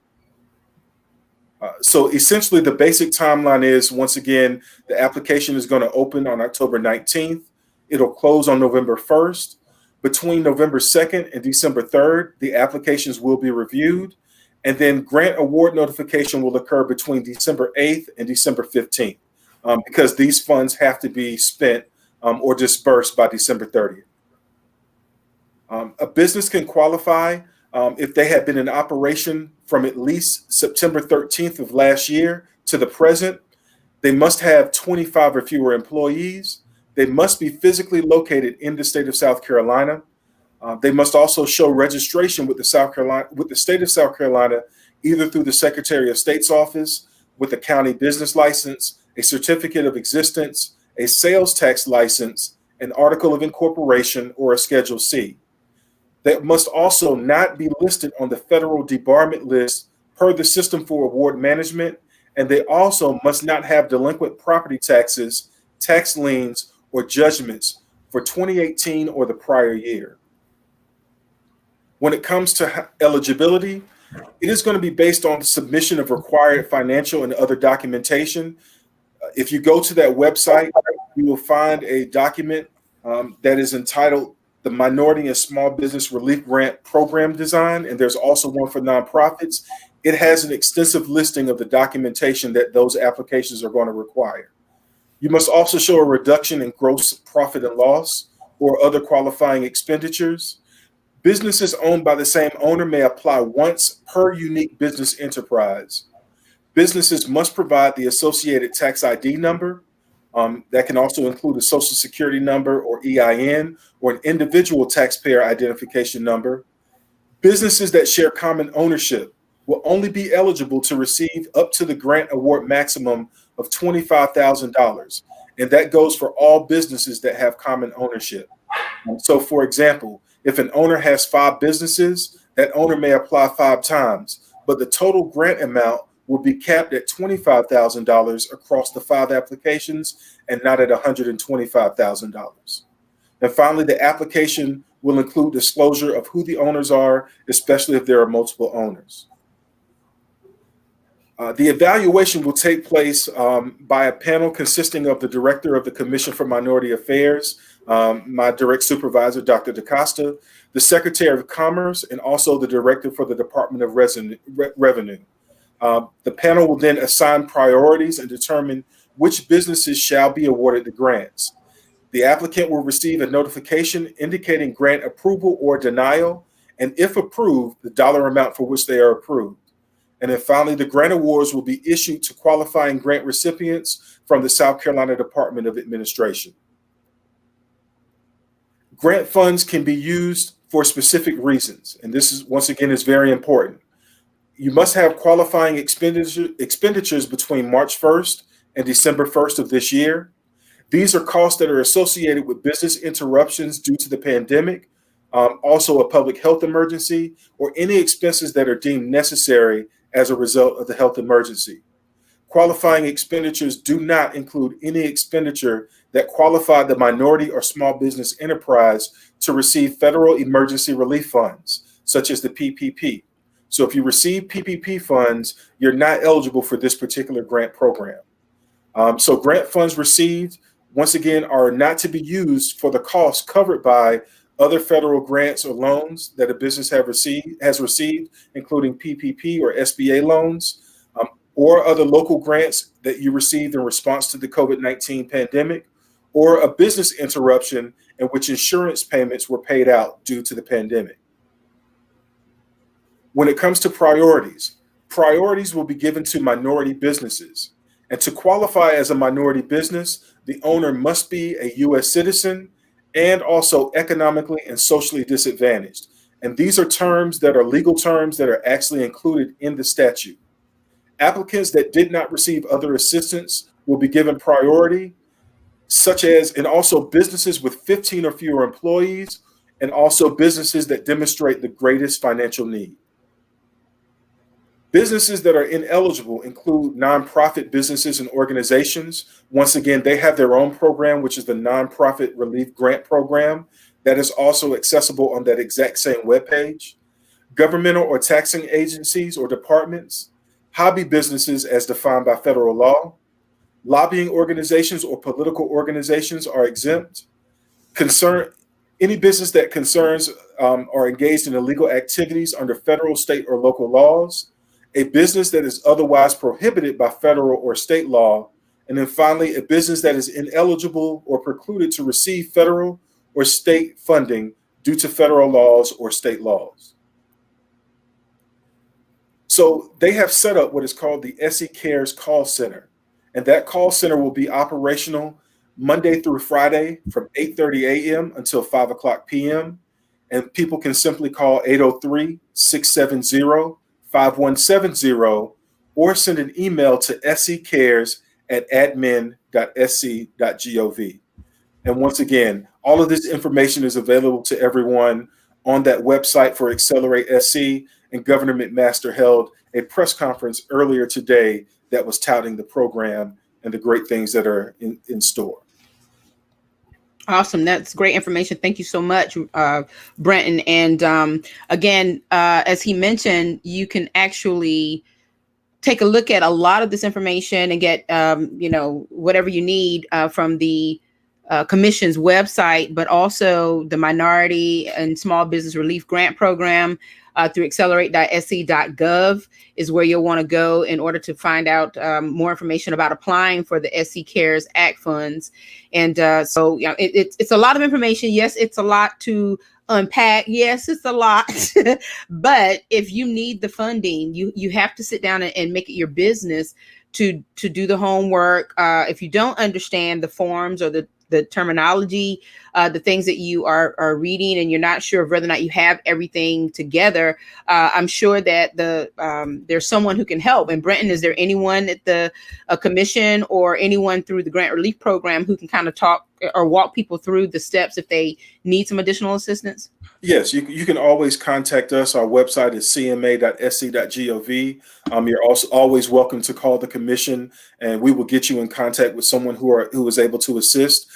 So essentially, the basic timeline is, once again, the application is going to open on October 19th. It'll close on November 1st. Between November 2nd and December 3rd, the applications will be reviewed. And then grant award notification will occur between December 8th and December 15th, because these funds have to be spent or dispersed by December 30th. A business can qualify if they have been in operation from at least September 13th of last year to the present. They must have 25 or fewer employees. They must be physically located in the state of South Carolina. They must also show registration with the state of South Carolina, either through the Secretary of State's office, with a county business license, a certificate of existence, a sales tax license, an article of incorporation, or a Schedule C. They must also not be listed on the federal debarment list per the System for Award Management, and they also must not have delinquent property taxes, tax liens, or judgments for 2018 or the prior year. When it comes to eligibility, it is going to be based on the submission of required financial and other documentation. If you go to that website, you will find a document that is entitled the Minority and Small Business Relief Grant Program Design, and there's also one for nonprofits. It has an extensive listing of the documentation that those applications are going to require. You must also show a reduction in gross profit and loss or other qualifying expenditures. Businesses owned by the same owner may apply once per unique business enterprise. Businesses must provide the associated tax ID number. That can also include a Social Security number or EIN, or an individual taxpayer identification number. Businesses that share common ownership will only be eligible to receive up to the grant award maximum of $25,000. And that goes for all businesses that have common ownership. So for example, if an owner has 5 businesses, that owner may apply 5 times, but the total grant amount will be capped at $25,000 across the 5 applications and not at $125,000. And finally, the application will include disclosure of who the owners are, especially if there are multiple owners. The evaluation will take place by a panel consisting of the Director of the Commission for Minority Affairs, my direct supervisor, Dr. DaCosta, the Secretary of Commerce, and also the Director for the Department of Revenue. The panel will then assign priorities and determine which businesses shall be awarded the grants. The applicant will receive a notification indicating grant approval or denial, and if approved, the dollar amount for which they are approved. And then finally, the grant awards will be issued to qualifying grant recipients from the South Carolina Department of Administration. Grant funds can be used for specific reasons, and this is, once again, is very important. You must have qualifying expenditures between March 1st and December 1st of this year. These are costs that are associated with business interruptions due to the pandemic, also a public health emergency, or any expenses that are deemed necessary as a result of the health emergency. Qualifying expenditures do not include any expenditure that qualified the minority or small business enterprise to receive federal emergency relief funds, such as the PPP. So if you receive PPP funds, you're not eligible for this particular grant program. So grant funds received, once again, are not to be used for the costs covered by other federal grants or loans that a business has received, including PPP or SBA loans, or other local grants that you received in response to the COVID-19 pandemic, or a business interruption in which insurance payments were paid out due to the pandemic. When it comes to priorities, priorities will be given to minority businesses. And to qualify as a minority business, the owner must be a U.S. citizen and also economically and socially disadvantaged. And these are terms that are legal terms that are actually included in the statute. Applicants that did not receive other assistance will be given priority, such as, and also businesses with 15 or fewer employees, and also businesses that demonstrate the greatest financial need. Businesses that are ineligible include nonprofit businesses and organizations. Once again, they have their own program, which is the Nonprofit Relief Grant Program. That is also accessible on that exact same webpage. Governmental or taxing agencies or departments, hobby businesses as defined by federal law, lobbying organizations or political organizations are exempt. Any business that concerns or engaged in illegal activities under federal, state, or local laws, a business that is otherwise prohibited by federal or state law, and then finally, a business that is ineligible or precluded to receive federal or state funding due to federal laws or state laws. So they have set up what is called the SE Cares Call Center, and that call center will be operational Monday through Friday from 8:30 a.m. until 5 o'clock p.m. And people can simply call 803-670-5170 or send an email to secares@admin.sc.gov. And once again, all of this information is available to everyone on that website for Accelerate SC, and Governor McMaster held a press conference earlier today that was touting the program and the great things that are in store. Awesome. That's great information. Thank you so much, Brenton. And again, as he mentioned, you can actually take a look at a lot of this information and get, whatever you need from the Commission's website, but also the Minority and Small Business Relief Grant Program through accelerate.sc.gov is where you'll want to go in order to find out more information about applying for the SC Cares Act funds. And so it's a lot of information. Yes, it's a lot to unpack. Yes, it's a lot. But if you need the funding, you have to sit down and make it your business to do the homework. If you don't understand the forms or the terminology, the things that you are reading, and you're not sure of whether or not you have everything together, I'm sure that there's someone who can help. And Brenton, is there anyone at the commission or anyone through the grant relief program who can kind of talk or walk people through the steps if they need some additional assistance? Yes, you can always contact us. Our website is cma.sc.gov. You're also always welcome to call the commission, and we will get you in contact with someone who is able to assist.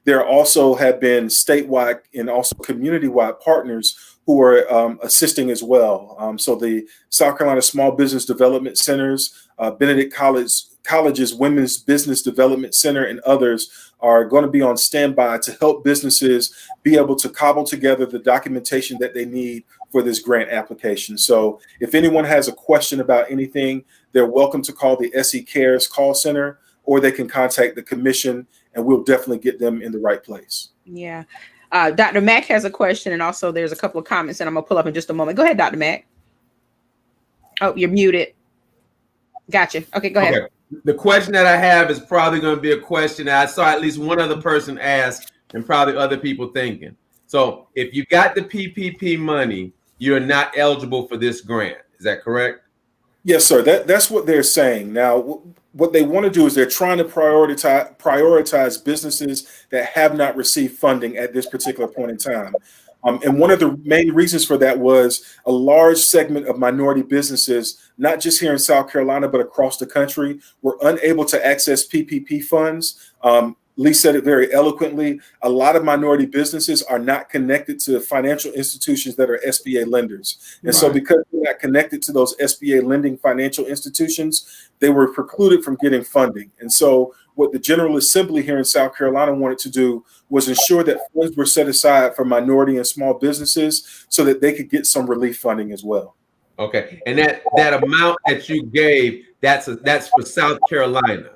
There also have been statewide and also community-wide partners who are assisting as well. So the South Carolina Small Business Development Centers, Benedict College's Women's Business Development Center, and others are going to be on standby to help businesses be able to cobble together the documentation that they need for this grant application. So if anyone has a question about anything, they're welcome to call the SE Cares call center, or they can contact the commission, and we'll definitely get them in the right place. Yeah. Dr. Mack has a question, and also there's a couple of comments that I'm going to pull up in just a moment. Go ahead, Dr. Mack. Oh, you're muted. Gotcha. Okay, go ahead. Okay. The question that I have is probably going to be a question that I saw at least one other person ask, and probably other people thinking. So if you got the PPP money, you're not eligible for this grant. Is that correct? Yes, sir. That's what they're saying. Now, what they want to do is they're trying to prioritize businesses that have not received funding at this particular point in time. And one of the main reasons for that was a large segment of minority businesses, not just here in South Carolina, but across the country, were unable to access PPP funds. Lee said it very eloquently. A lot of minority businesses are not connected to financial institutions that are SBA lenders. And so because they're not connected to those SBA lending financial institutions, they were precluded from getting funding. And so what the General Assembly here in South Carolina wanted to do was ensure that funds were set aside for minority and small businesses so that they could get some relief funding as well. Okay. And that amount that you gave, that's for South Carolina.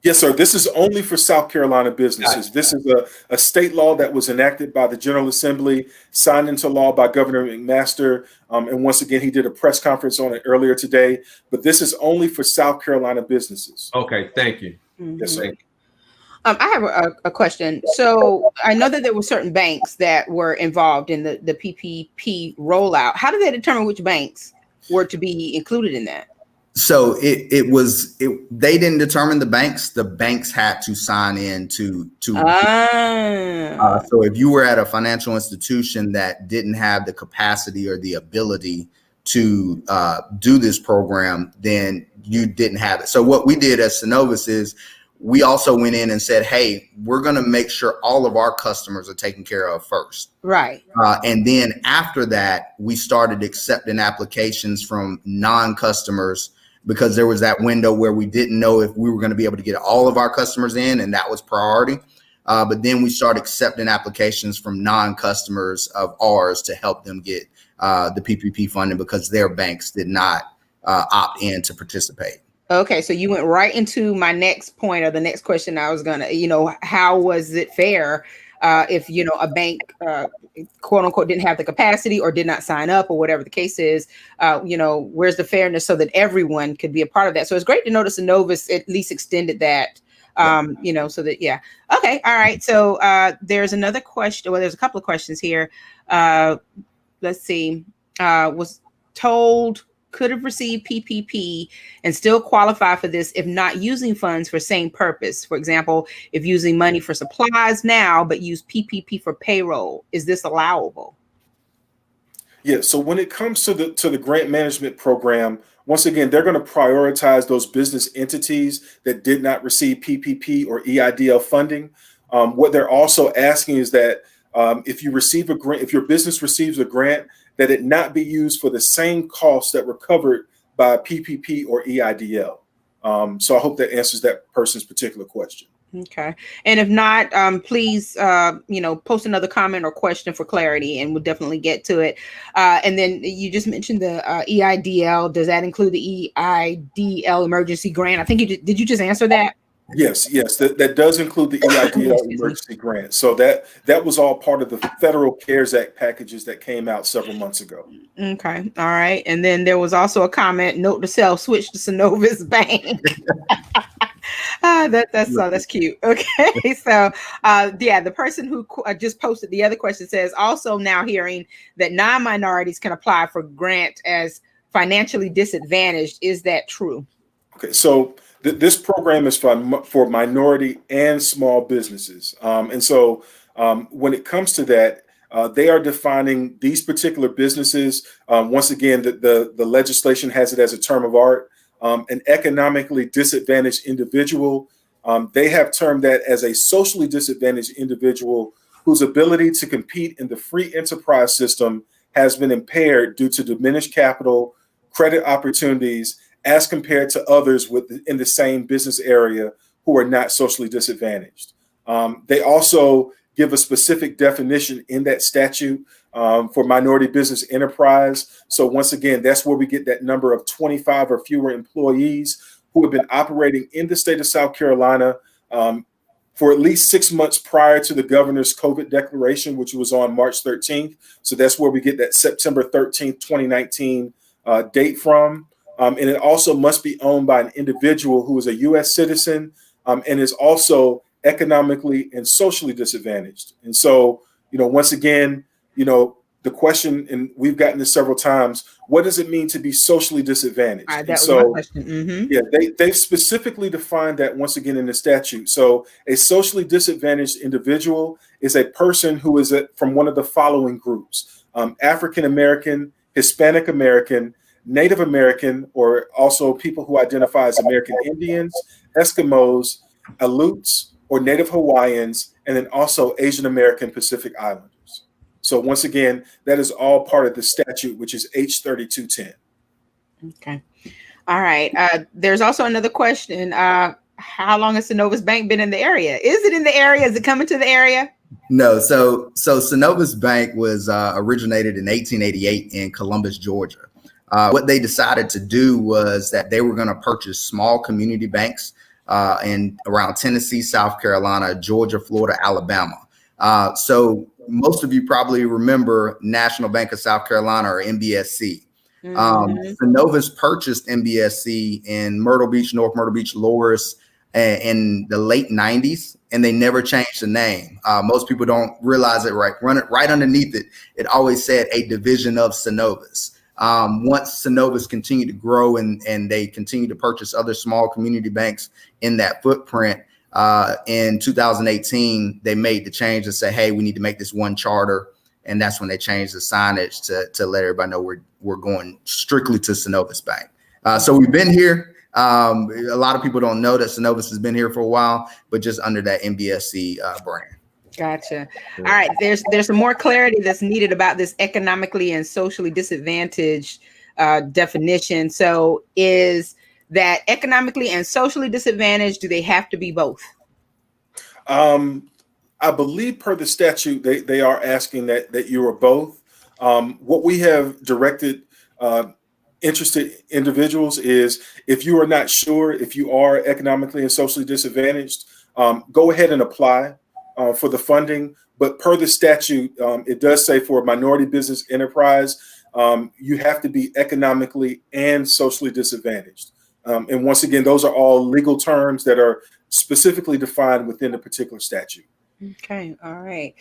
Yes, sir. This is only for South Carolina businesses. This is a state law that was enacted by the General Assembly, signed into law by Governor McMaster. And once again, he did a press conference on it earlier today. But this is only for South Carolina businesses. Okay, thank you. Mm-hmm. Yes, sir. I have a question. So I know that there were certain banks that were involved in the PPP rollout. How did they determine which banks were to be included in that? So they didn't determine the banks. The banks had to sign in to. So if you were at a financial institution that didn't have the capacity or the ability to do this program, then you didn't have it. So what we did as Synovus is we also went in and said, hey, we're going to make sure all of our customers are taken care of first. Right. And then after that, we started accepting applications from non-customers, because there was that window where we didn't know if we were going to be able to get all of our customers in, and that was priority. But then we started accepting applications from non-customers of ours to help them get the PPP funding because their banks did not opt in to participate. Okay, so you went right into my next point, or the next question I was gonna, how was it fair if, a bank, quote unquote, didn't have the capacity or did not sign up or whatever the case is, where's the fairness so that everyone could be a part of that? So it's great to notice Synovus at least extended that, so that, yeah. Okay, all right. So there's another question. Well, there's a couple of questions here. Let's see. Was told could have received PPP and still qualify for this if not using funds for same purpose. For example, if using money for supplies now, but use PPP for payroll, is this allowable? Yeah. So when it comes to the grant management program, once again, they're going to prioritize those business entities that did not receive PPP or EIDL funding. What they're also asking is that if you receive a grant, if your business receives a grant, that it not be used for the same costs that were covered by PPP or EIDL. So I hope that answers that person's particular question. Okay. And if not, please, post another comment or question for clarity, and we'll definitely get to it. And then you just mentioned the EIDL. Does that include the EIDL emergency grant? I think did you just answer that? Yes, that does include the EIDL emergency grant. So that was all part of the Federal CARES Act packages that came out several months ago. Okay, all right. And then there was also a comment: note to self, switch to Synovus Bank. That's cute. Okay, so the person who just posted the other question says also now hearing that non-minorities can apply for grant as financially disadvantaged. Is that true? Okay, so this program is for minority and small businesses. And so when it comes to that, they are defining these particular businesses. Once again, the legislation has it as a term of art, an economically disadvantaged individual. They have termed that as a socially disadvantaged individual whose ability to compete in the free enterprise system has been impaired due to diminished capital, credit opportunities, as compared to others in the same business area who are not socially disadvantaged. They also give a specific definition in that statute for minority business enterprise. So once again, that's where we get that number of 25 or fewer employees who have been operating in the state of South Carolina for at least 6 months prior to the governor's COVID declaration, which was on March 13th. So that's where we get that September 13th, 2019 date from. And it also must be owned by an individual who is a U.S. citizen and is also economically and socially disadvantaged. And so, once again, the question, and we've gotten this several times, what does it mean to be socially disadvantaged? That was my question. Mm-hmm. Yeah, they've specifically defined that once again in the statute. So a socially disadvantaged individual is a person who is from one of the following groups: African American, Hispanic American, Native American, or also people who identify as American Indians, Eskimos, Aleuts, or Native Hawaiians, and then also Asian American Pacific Islanders. So once again, that is all part of the statute, which is H3210. Okay. All right. There's also another question. How long has Synovus Bank been in the area? Is it in the area? Is it coming to the area? No. So Synovus Bank was originated in 1888 in Columbus, Georgia. What they decided to do was that they were going to purchase small community banks in around Tennessee, South Carolina, Georgia, Florida, Alabama. So most of you probably remember National Bank of South Carolina, or NBSC. Synovus purchased NBSC in Myrtle Beach, North Myrtle Beach, Loris in the late 90s, and they never changed the name. Most people don't realize it. Right underneath it, it always said a division of Synovus. Once Synovus continued to grow and they continued to purchase other small community banks in that footprint, in 2018, they made the change and say, hey, we need to make this one charter. And that's when they changed the signage to let everybody know we're going strictly to Synovus Bank. So we've been here. A lot of people don't know that Synovus has been here for a while, but just under that NBSC brand. Gotcha. All right. There's some more clarity that's needed about this economically and socially disadvantaged definition. So is that economically and socially disadvantaged? Do they have to be both? I believe per the statute, they are asking that you are both. What we have directed interested individuals is, if you are not sure if you are economically and socially disadvantaged, go ahead and apply for the funding. But per the statute, it does say for a minority business enterprise, you have to be economically and socially disadvantaged. And once again, those are all legal terms that are specifically defined within the particular statute. Okay. All right.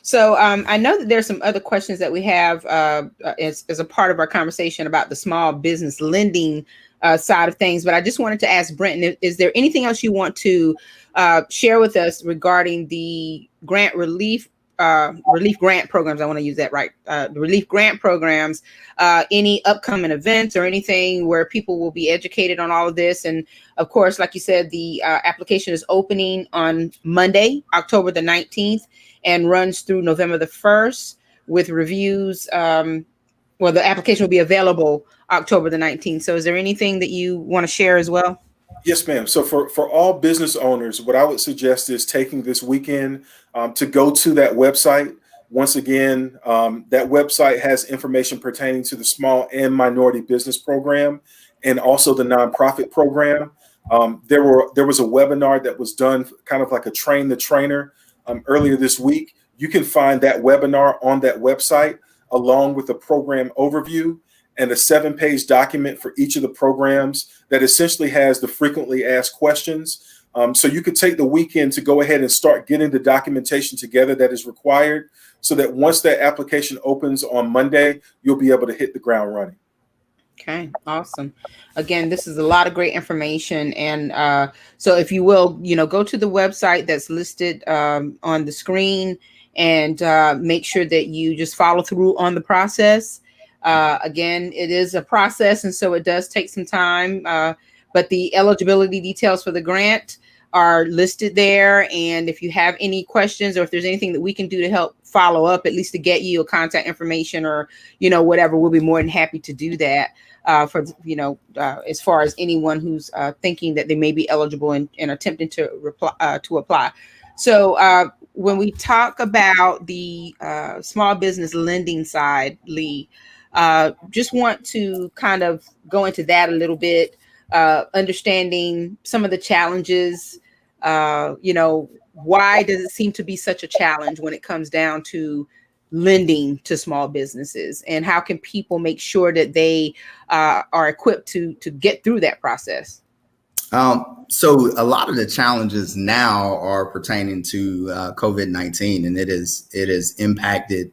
So I know that there's some other questions that we have as a part of our conversation about the small business lending side of things, but I just wanted to ask Brenton, is there anything else you want to share with us regarding the grant relief grant programs? I want to use that right. The relief grant programs, any upcoming events or anything where people will be educated on all of this. And of course, like you said, the application is opening on Monday, October the 19th, and runs through November the 1st with reviews. The application will be available October the 19th. So is there anything that you want to share as well? Yes, ma'am. So for all business owners, what I would suggest is taking this weekend to go to that website. Once again, that website has information pertaining to the small and minority business program and also the nonprofit program. There was a webinar that was done, kind of like a train the trainer, earlier this week. You can find that webinar on that website, along with a program overview and a 7-page document for each of the programs that essentially has the frequently asked questions. So you could take the weekend to go ahead and start getting the documentation together that is required, so that once that application opens on Monday, you'll be able to hit the ground running. Okay, awesome. Again, this is a lot of great information. And so if you will, go to the website that's listed on the screen and make sure that you just follow through on the process. Again, it is a process, and so it does take some time, but the eligibility details for the grant are listed there. And if you have any questions, or if there's anything that we can do to help follow up, at least to get you a contact information or, whatever, we'll be more than happy to do that for, as far as anyone who's thinking that they may be eligible and attempting to apply. So when we talk about the small business lending side, Lee, just want to kind of go into that a little bit, understanding some of the challenges. Why does it seem to be such a challenge when it comes down to lending to small businesses, and how can people make sure that they are equipped to get through that process? So a lot of the challenges now are pertaining to COVID-19, and it has impacted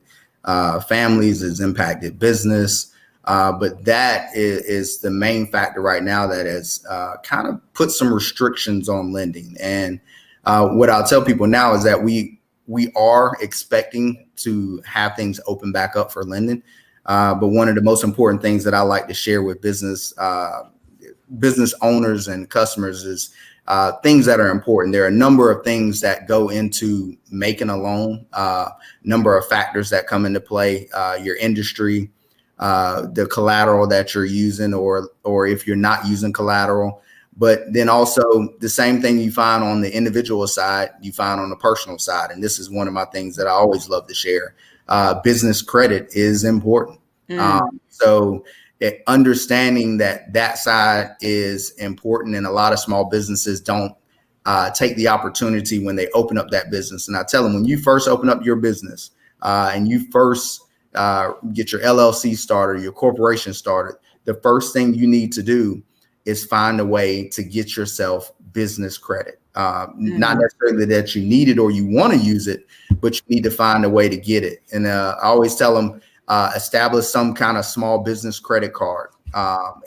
families, has impacted business, but that is the main factor right now that has kind of put some restrictions on lending. And what I'll tell people now is that we are expecting to have things open back up for lending. But one of the most important things that I like to share with business owners and customers is things that are important. There are a number of things that go into making a loan, number of factors that come into play, your industry, the collateral that you're using, or if you're not using collateral. But then also the same thing you find on the individual side, you find on the personal side. And this is one of my things that I always love to share. Business credit is important. So understanding that side is important, and a lot of small businesses don't take the opportunity when they open up that business. And I tell them, when you first open up your business and you first get your LLC started, your corporation started, the first thing you need to do is find a way to get yourself business credit. Not necessarily that you need it or you want to use it, but you need to find a way to get it. And I always tell them, establish some kind of small business credit card.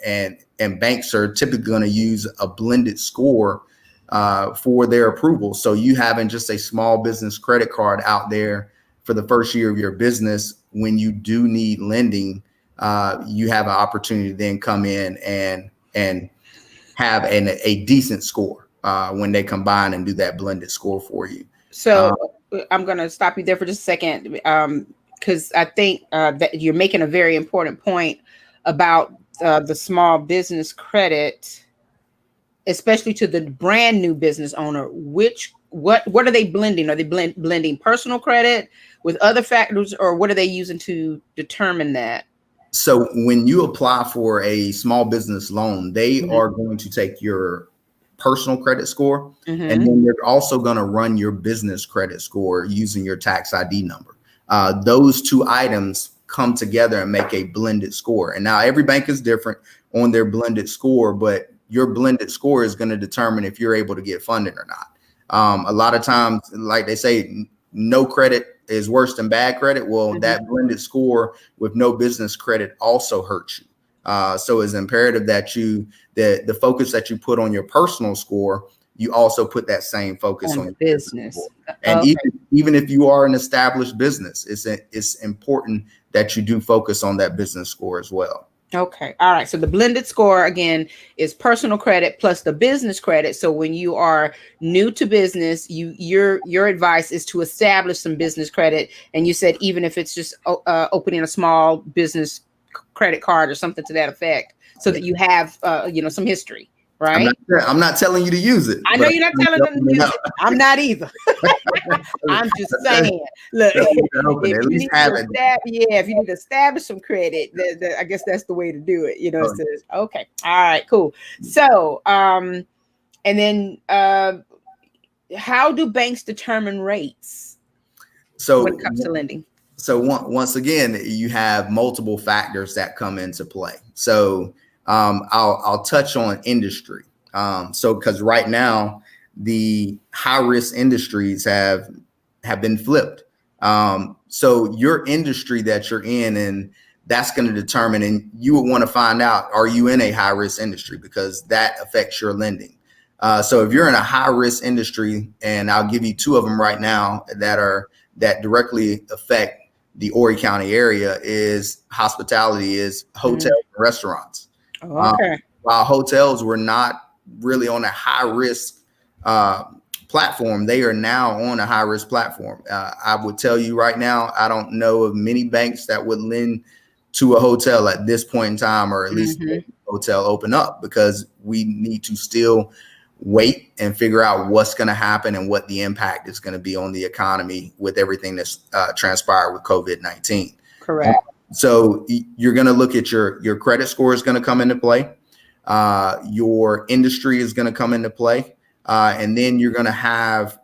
And banks are typically going to use a blended score for their approval. So you having just a small business credit card out there for the first year of your business, when you do need lending, you have an opportunity to then come in and have a decent score when they combine and do that blended score for you. So I'm going to stop you there for just a second, because I think that you're making a very important point about the small business credit, especially to the brand new business owner. What are they blending? Are they blending personal credit with other factors, or what are they using to determine that? So when you apply for a small business loan, they are going to take your personal credit score, and then they're also going to run your business credit score using your tax ID number. Those two items come together and make a blended score. And now every bank is different on their blended score, but your blended score is going to determine if you're able to get funding or not. A lot of times, like they say, no credit is worse than bad credit. Well, that blended score with no business credit also hurts you. So it's imperative that the focus that you put on your personal score, you also put that same focus on your business. And even if you are an established business, it's important that you do focus on that business score as well. Okay. All right. So the blended score, again, is personal credit plus the business credit. So when you are new to business, your advice is to establish some business credit. And you said, even if it's just opening a small business credit card or something to that effect, so that you have, some history. Right. I'm not telling you to use it. I know you're not telling them to use it. I'm not either. I'm just saying, look, if you need to establish some credit, I guess that's the way to do it. It says, okay, all right, cool. So, and then how do banks determine rates? So when it comes to lending. So once again, you have multiple factors that come into play. So I'll touch on industry. So because right now the high risk industries have been flipped. So your industry that you're in, and that's going to determine, and you would want to find out, are you in a high risk industry, because that affects your lending. So if you're in a high risk industry, and I'll give you two of them right now that directly affect the Horry County area, is hospitality, is hotels and restaurants. Okay. While hotels were not really on a high risk platform, they are now on a high risk platform. I would tell you right now, I don't know of many banks that would lend to a hotel at this point in time, or at least a hotel open up, because we need to still wait and figure out what's going to happen and what the impact is going to be on the economy with everything that's transpired with COVID-19. Correct. So you're going to look at your credit score is going to come into play. Your industry is going to come into play. And then you're going to have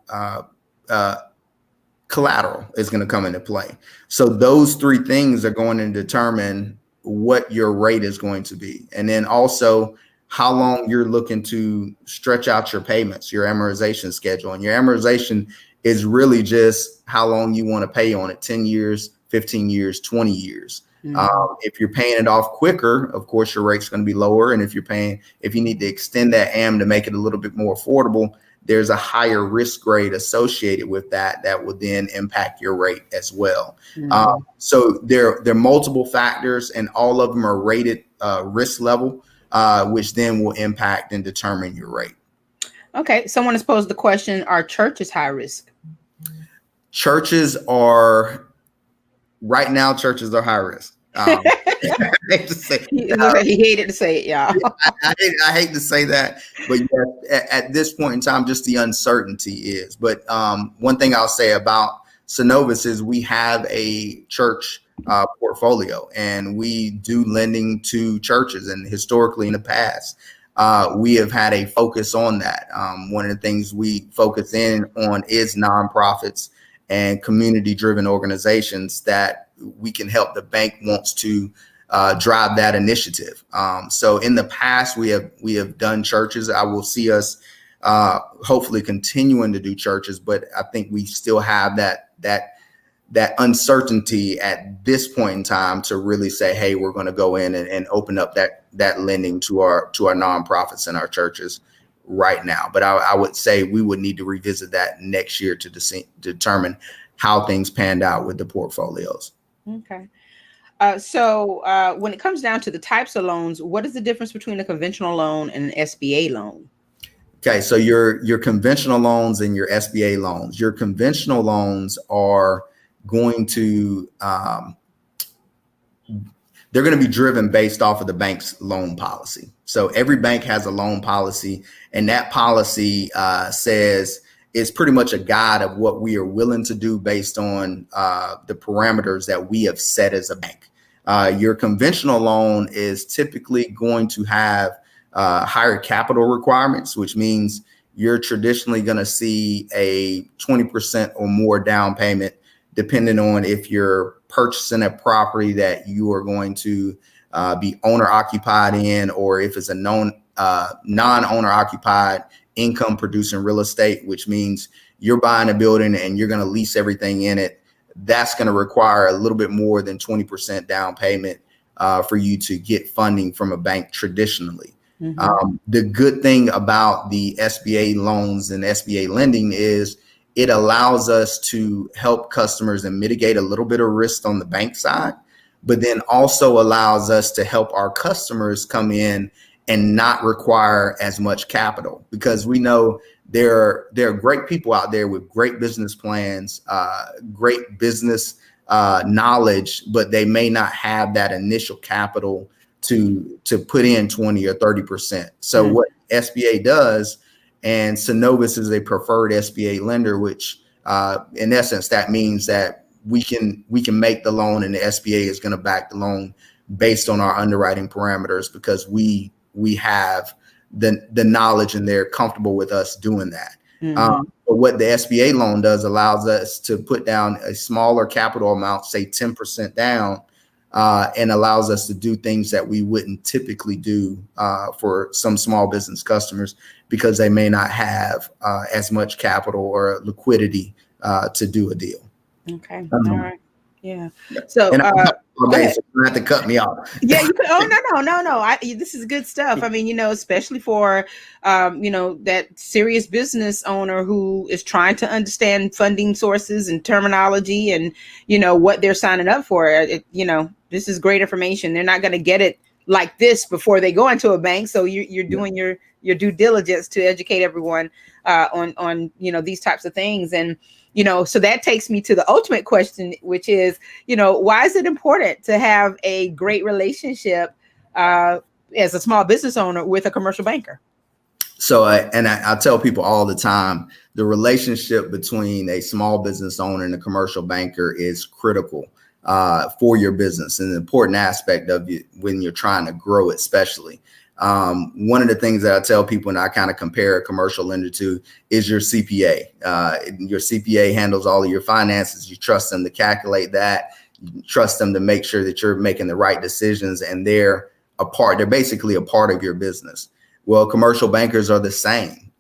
collateral is going to come into play. So those three things are going to determine what your rate is going to be. And then also how long you're looking to stretch out your payments, your amortization schedule. And your amortization is really just how long you want to pay on it, 10 years, 15 years, 20 years. If you're paying it off quicker, of course, your rate's going to be lower. And if you need to extend that AM to make it a little bit more affordable, there's a higher risk grade associated with that would then impact your rate as well. So there are multiple factors, and all of them are rated risk level, which then will impact and determine your rate. Okay. Someone has posed the question, are churches high risk? Churches are high risk. I hate to say he hated to say it, y'all. I hate to say that, but at this point in time, just the uncertainty is. But one thing I'll say about Synovus is we have a church portfolio, and we do lending to churches. And historically in the past, we have had a focus on that. One of the things we focus in on is nonprofits and community-driven organizations that we can help. The bank wants to drive that initiative. So in the past, we have done churches. I will see us hopefully continuing to do churches, but I think we still have that uncertainty at this point in time to really say, hey, we're going to go in and open up that lending to our nonprofits and our churches right now. But I would say we would need to revisit that next year to determine how things panned out with the portfolios. Okay. So when it comes down to the types of loans, what is the difference between a conventional loan and an SBA loan? Okay, so your conventional loans and your SBA loans. Your conventional loans are going to they're going to be driven based off of the bank's loan policy. So every bank has a loan policy, and that policy says it's pretty much a guide of what we are willing to do based on the parameters that we have set as a bank. Your conventional loan is typically going to have higher capital requirements, which means you're traditionally going to see a 20% or more down payment, depending on if you're purchasing a property that you are going to be owner occupied in, or if it's a non-owner occupied income producing real estate, which means you're buying a building and you're going to lease everything in it. That's going to require a little bit more than 20% down payment for you to get funding from a bank traditionally. Mm-hmm. The good thing about the SBA loans and SBA lending is it allows us to help customers and mitigate a little bit of risk on the bank side, but then also allows us to help our customers come in and not require as much capital, because we know there are great people out there with great business plans, great business knowledge, but they may not have that initial capital to put in 20 or 30%. So what SBA does, and Synovus is a preferred SBA lender, which in essence, that means that we can make the loan and the SBA is going to back the loan based on our underwriting parameters, because we have the knowledge and they're comfortable with us doing that. Mm-hmm. But what the SBA loan does allows us to put down a smaller capital amount, say 10% down, and allows us to do things that we wouldn't typically do for some small business customers, because they may not have as much capital or liquidity to do a deal. Okay. All right. Yeah. So you don't have to cut me off. Yeah. You could. Oh, no. This is good stuff. I mean, especially for, that serious business owner who is trying to understand funding sources and terminology and, what they're signing up for. This is great information. They're not going to get it like this before they go into a bank. So you're doing your due diligence to educate everyone on these types of things. And, so that takes me to the ultimate question, which is, why is it important to have a great relationship as a small business owner with a commercial banker? So, I tell people all the time, the relationship between a small business owner and a commercial banker is critical for your business, and an important aspect of it when you're trying to grow it, especially. One of the things that I tell people, and I kind of compare a commercial lender to, is your CPA. Your CPA handles all of your finances. You trust them to calculate that. You trust them to make sure that you're making the right decisions, and they're basically a part of your business. Well, commercial bankers are the same.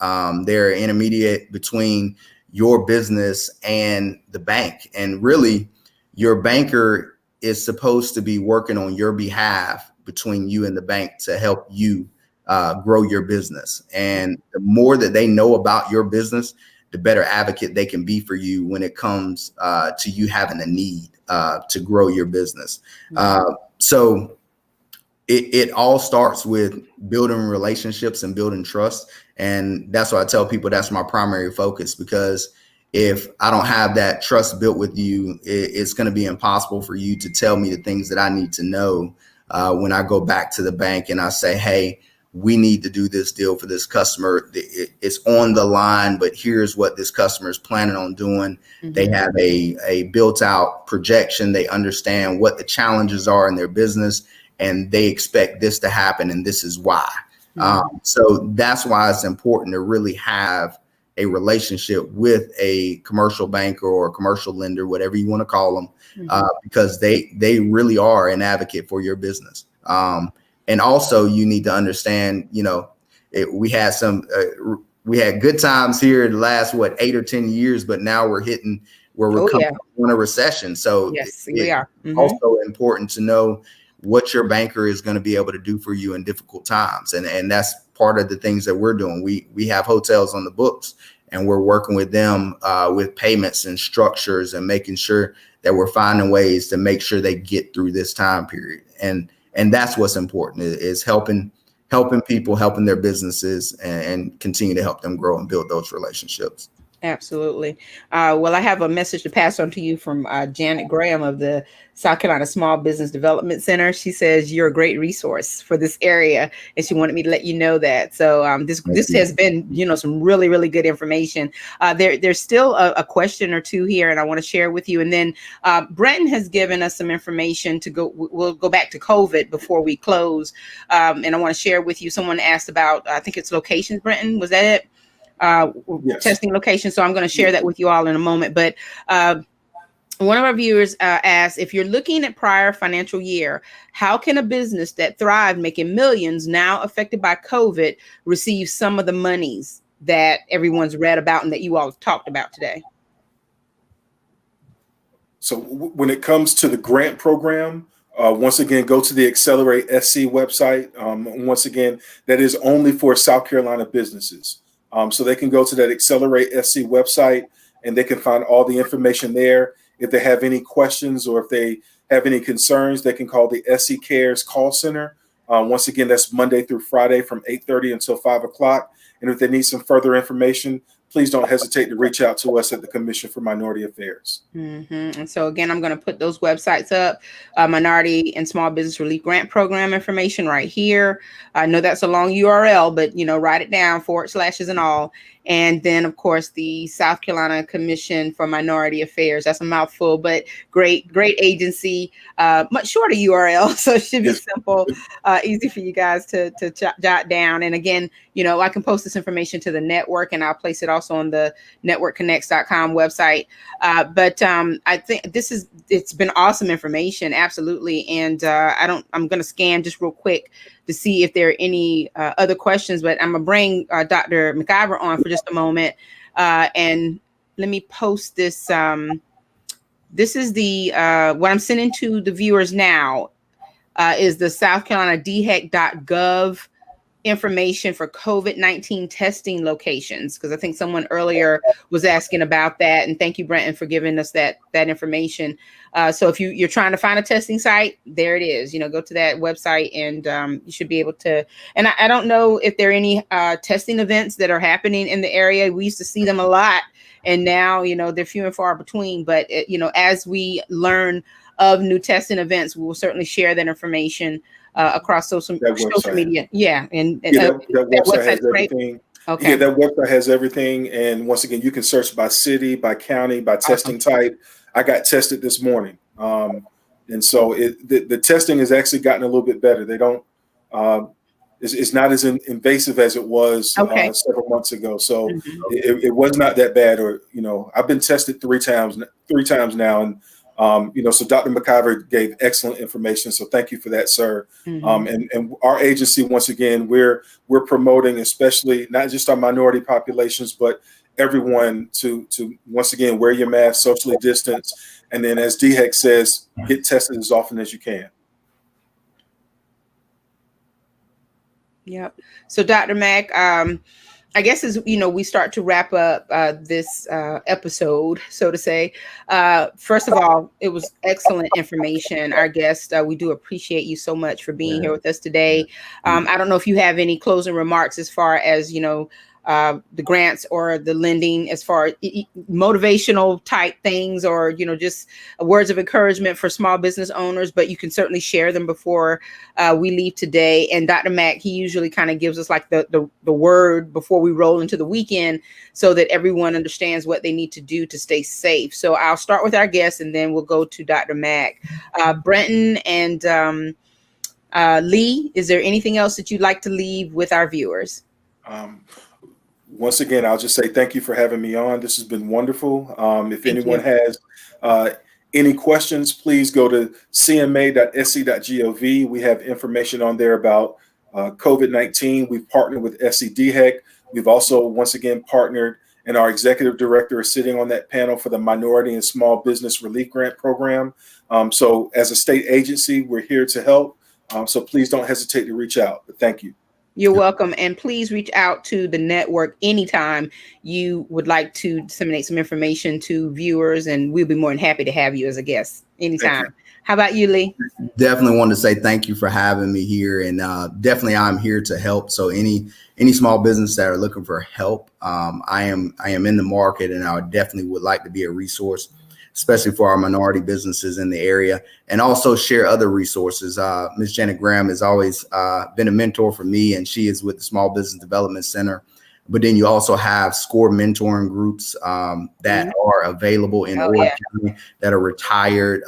They're intermediate between your business and the bank. And really, your banker is supposed to be working on your behalf between you and the bank to help you grow your business. And the more that they know about your business, the better advocate they can be for you when it comes to you having a need to grow your business. So it all starts with building relationships and building trust. And that's why I tell people that's my primary focus, because if I don't have that trust built with you, it's going to be impossible for you to tell me the things that I need to know when I go back to the bank and I say, hey, we need to do this deal for this customer. It's on the line, but here's what this customer is planning on doing. Mm-hmm. They have a built out projection. They understand what the challenges are in their business, and they expect this to happen, and this is why. Mm-hmm. So that's why it's important to really have a relationship with a commercial banker or a commercial lender, whatever you want to call them, mm-hmm. Because they really are an advocate for your business. And also, you need to understand, we had good times here in the last 8 or 10 years, but now we're hitting where we're coming on a recession. So yes, we are. Mm-hmm. Also important to know what your banker is going to be able to do for you in difficult times, and that's part of the things that we're doing. We have hotels on the books, and we're working with them with payments and structures, and making sure that we're finding ways to make sure they get through this time period. And that's what's important, is helping people, helping their businesses, and continue to help them grow and build those relationships. Absolutely. Well, I have a message to pass on to you from Janet Graham of the South Carolina Small Business Development Center. She says you're a great resource for this area, and she wanted me to let you know that. So this has been, some really, really good information. There's still a question or two here, and I want to share with you. And then Brenton has given us some information to go. We'll go back to COVID before we close, and I want to share with you. Someone asked about, I think it's locations. Brenton, was that it? Yes. Testing location. So I'm going to share that with you all in a moment. But one of our viewers asked, if you're looking at prior financial year, how can a business that thrived making millions now affected by COVID receive some of the monies that everyone's read about and that you all have talked about today? So when it comes to the grant program, once again, go to the Accelerate SC website. Once again, that is only for South Carolina businesses. So they can go to that Accelerate SC website, and they can find all the information there. If they have any questions or if they have any concerns, they can call the SC Cares call center. Once again, that's Monday through Friday from 8:30 until 5 o'clock. And if they need some further information, please don't hesitate to reach out to us at the Commission for Minority Affairs. Mm-hmm. And so again, I'm going to put those websites up, Minority and Small Business Relief Grant Program information right here. I know that's a long URL, but write it down, / and all. And then, of course, the South Carolina Commission for Minority Affairs. That's a mouthful, but great agency. Much shorter URL, so it should be simple, easy for you guys to jot down. And again, I can post this information to the network, and I'll place it also on the networkconnects.com website. But I think it's been awesome information, absolutely. And I'm going to scan just real quick to see if there are any other questions, but I'm gonna bring Dr. McIver on for just a moment. And let me post this. This is the what I'm sending to the viewers now is the South Carolina DHEC.gov information for COVID-19 testing locations, because I think someone earlier was asking about that. And thank you, Brenton, for giving us that information. So if you're trying to find a testing site, there it is. Go to that website, and you should be able to. And I don't know if there are any testing events that are happening in the area. We used to see them a lot, and now they're few and far between. But as we learn of new testing events, we will certainly share that information across social media. Yeah. And that website has everything. Okay. Yeah, that website has everything. And once again, you can search by city, by county, by testing type. I got tested this morning. And so the testing has actually gotten a little bit better. They don't, it's not as invasive as it was several months ago. So it was not that bad. Or, I've been tested three times now. And, so Dr. McIver gave excellent information. So thank you for that, sir. And our agency, once again, we're promoting, especially not just our minority populations, but everyone to once again, wear your mask, socially distance. And then, as DHEC says, get tested as often as you can. Yep. So Dr. Mack, I guess as we start to wrap up this episode, so to say, first of all, it was excellent information. Our guest, we do appreciate you so much for being here with us today. I don't know if you have any closing remarks as far as the grants or the lending as far as motivational type things, or, just words of encouragement for small business owners, but you can certainly share them before we leave today. And Dr. Mack, he usually kind of gives us like the word before we roll into the weekend so that everyone understands what they need to do to stay safe. So I'll start with our guests and then we'll go to Dr. Mack. Brenton and Lee, is there anything else that you'd like to leave with our viewers? Once again, I'll just say thank you for having me on. This has been wonderful. If anyone has any questions, please go to cma.sc.gov. We have information on there about COVID-19. We've partnered with SCDHEC. We've also, once again, partnered, and our executive director is sitting on that panel for the Minority and Small Business Relief Grant Program. So as a state agency, we're here to help. So please don't hesitate to reach out. But thank you. You're welcome. And please reach out to the network anytime you would like to disseminate some information to viewers, and we'll be more than happy to have you as a guest anytime. How about you, Lee? Definitely want to say thank you for having me here, and definitely I'm here to help. So any small business that are looking for help, I am in the market, and I definitely would like to be a resource, especially for our minority businesses in the area, and also share other resources. Ms. Janet Graham has always been a mentor for me, and she is with the Small Business Development Center. But then you also have SCORE mentoring groups that are available in Orange County, that are retired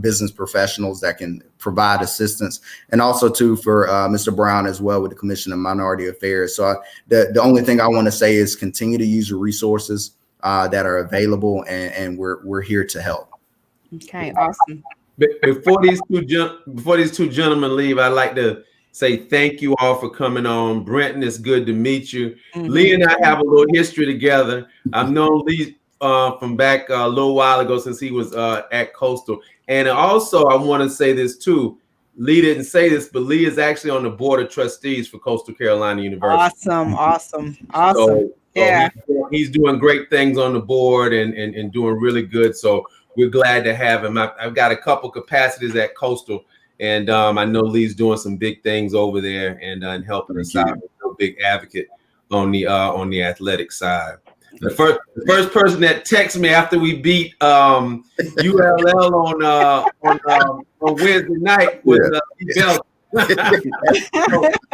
business professionals that can provide assistance, and also too for Mr. Brown as well with the Commission of Minority Affairs. So the only thing I want to say is continue to use your resources that are available, and we're here to help. Okay, awesome. Before these two gentlemen leave, I'd like to say thank you all for coming on. Brenton, it's good to meet you. Lee and I have a little history together. I've known Lee from back a little while ago, since he was at Coastal. And also, I want to say this too. Lee didn't say this, but Lee is actually on the board of trustees for Coastal Carolina University. Awesome. So he's doing great things on the board and doing really good. So we're glad to have him. I've got a couple capacities at Coastal, and I know Lee's doing some big things over there and helping us out. A big advocate on the athletic side. The first person that texted me after we beat ULL on Wednesday night was Lee Belcher.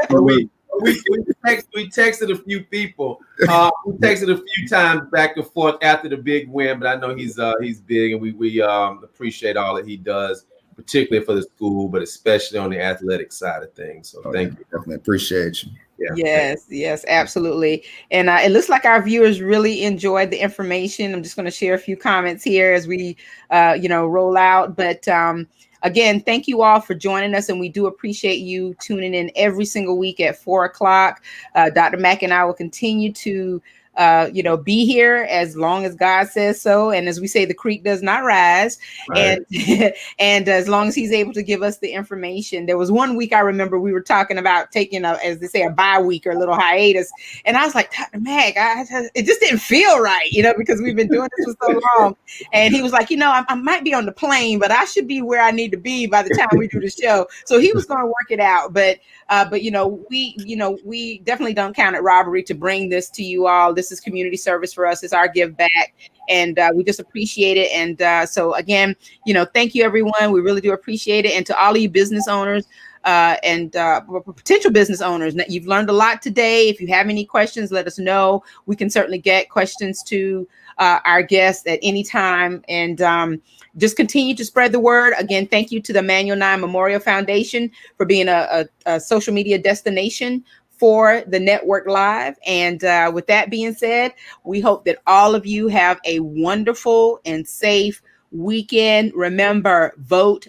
So we texted a few people. We texted a few times back and forth after the big win, but I know he's big, and we appreciate all that he does, particularly for the school, but especially on the athletic side of things. So thank you. Definitely appreciate you. Yeah. Yes, absolutely. And it looks like our viewers really enjoyed the information. I'm just going to share a few comments here as we, roll out. But again, thank you all for joining us, and we do appreciate you tuning in every single week at 4:00. Dr. Mack and I will continue to be here as long as God says so. And as we say, the creek does not rise. Right. And as long as he's able to give us the information. There was one week I remember we were talking about taking as they say, a bye week or a little hiatus. And I was like, Dr. Mack, it just didn't feel right, because we've been doing this for so long. And he was like, I might be on the plane, but I should be where I need to be by the time we do the show. So he was going to work it out. But we definitely don't count it robbery to bring this to you all. This is community service for us. It's our give back, and we just appreciate it. And so again, thank you, everyone. We really do appreciate it. And to all of you business owners and potential business owners, you've learned a lot today. If you have any questions, let us know. We can certainly get questions to our guests at any time. And just continue to spread the word. Again, thank you to the Manual 9 Memorial Foundation for being a social media destination for the network live. And with that being said, we hope that all of you have a wonderful and safe weekend. Remember, vote.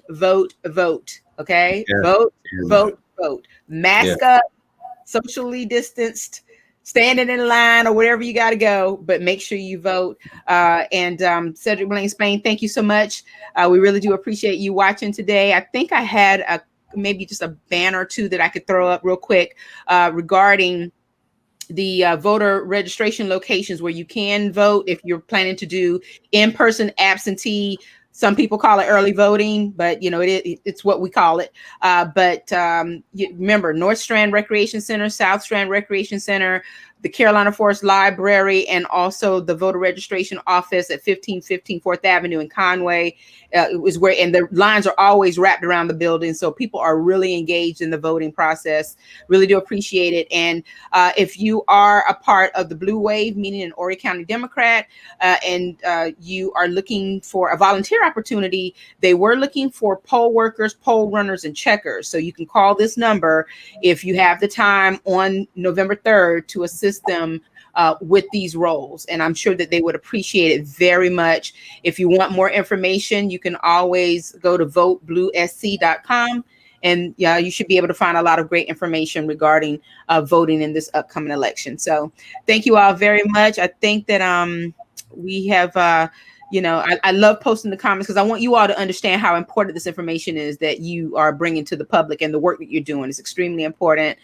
Okay? Yeah. Vote. Mask up, socially distanced, standing in line or wherever you got to go, but make sure you vote. And Cedric Blaine Spain, thank you so much. We really do appreciate you watching today. I think I had maybe just a banner or two that I could throw up real quick regarding the voter registration locations where you can vote if you're planning to do in-person absentee. Some people call it early voting, but it's what we call it. But remember, North Strand Recreation Center, South Strand Recreation Center, the Carolina Forest Library, and also the voter registration office at 1515 4th Avenue in Conway. Is where, and the lines are always wrapped around the building, so people are really engaged in the voting process. Really do appreciate it. And if you are a part of the Blue Wave, meaning an Horry County Democrat, and you are looking for a volunteer opportunity, they were looking for poll workers, poll runners, and checkers. So you can call this number if you have the time on November 3rd to assist them with these roles. And I'm sure that they would appreciate it very much. If you want more information, you can always go to votebluesc.com. And yeah, you should be able to find a lot of great information regarding voting in this upcoming election. So thank you all very much. I think that we have, you know, I love posting the comments because I want you all to understand how important this information is that you are bringing to the public, and the work that you're doing is extremely important.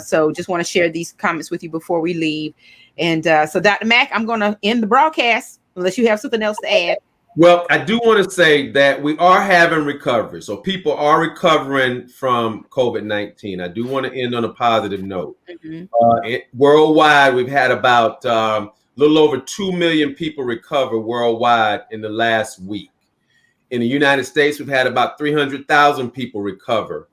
So just want to share these comments with you before we leave. And so Dr. Mack, I'm going to end the broadcast unless you have something else to add. Well, I do want to say that we are having recovery. So people are recovering from COVID-19. I do want to end on a positive note. Mm-hmm. Worldwide, we've had about a little over 2 million people recover worldwide in the last week. In the United States, we've had about 300,000 people recover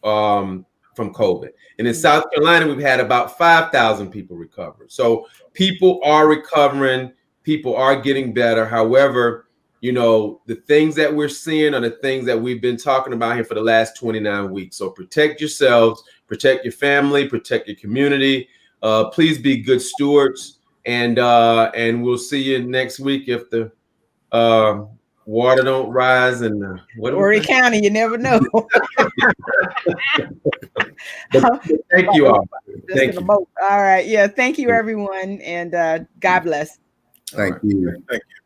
from COVID. And in South Carolina, we've had about 5,000 people recover. So people are recovering. People are getting better. However, you know, the things that we're seeing are the things that we've been talking about here for the last 29 weeks. So protect yourselves, protect your family, protect your community. Please be good stewards. And we'll see you next week if the water don't rise and Horry County, you never know. Thank you all. Thank you. All right. Yeah. Thank you, everyone. And God bless. Thank you. Thank you.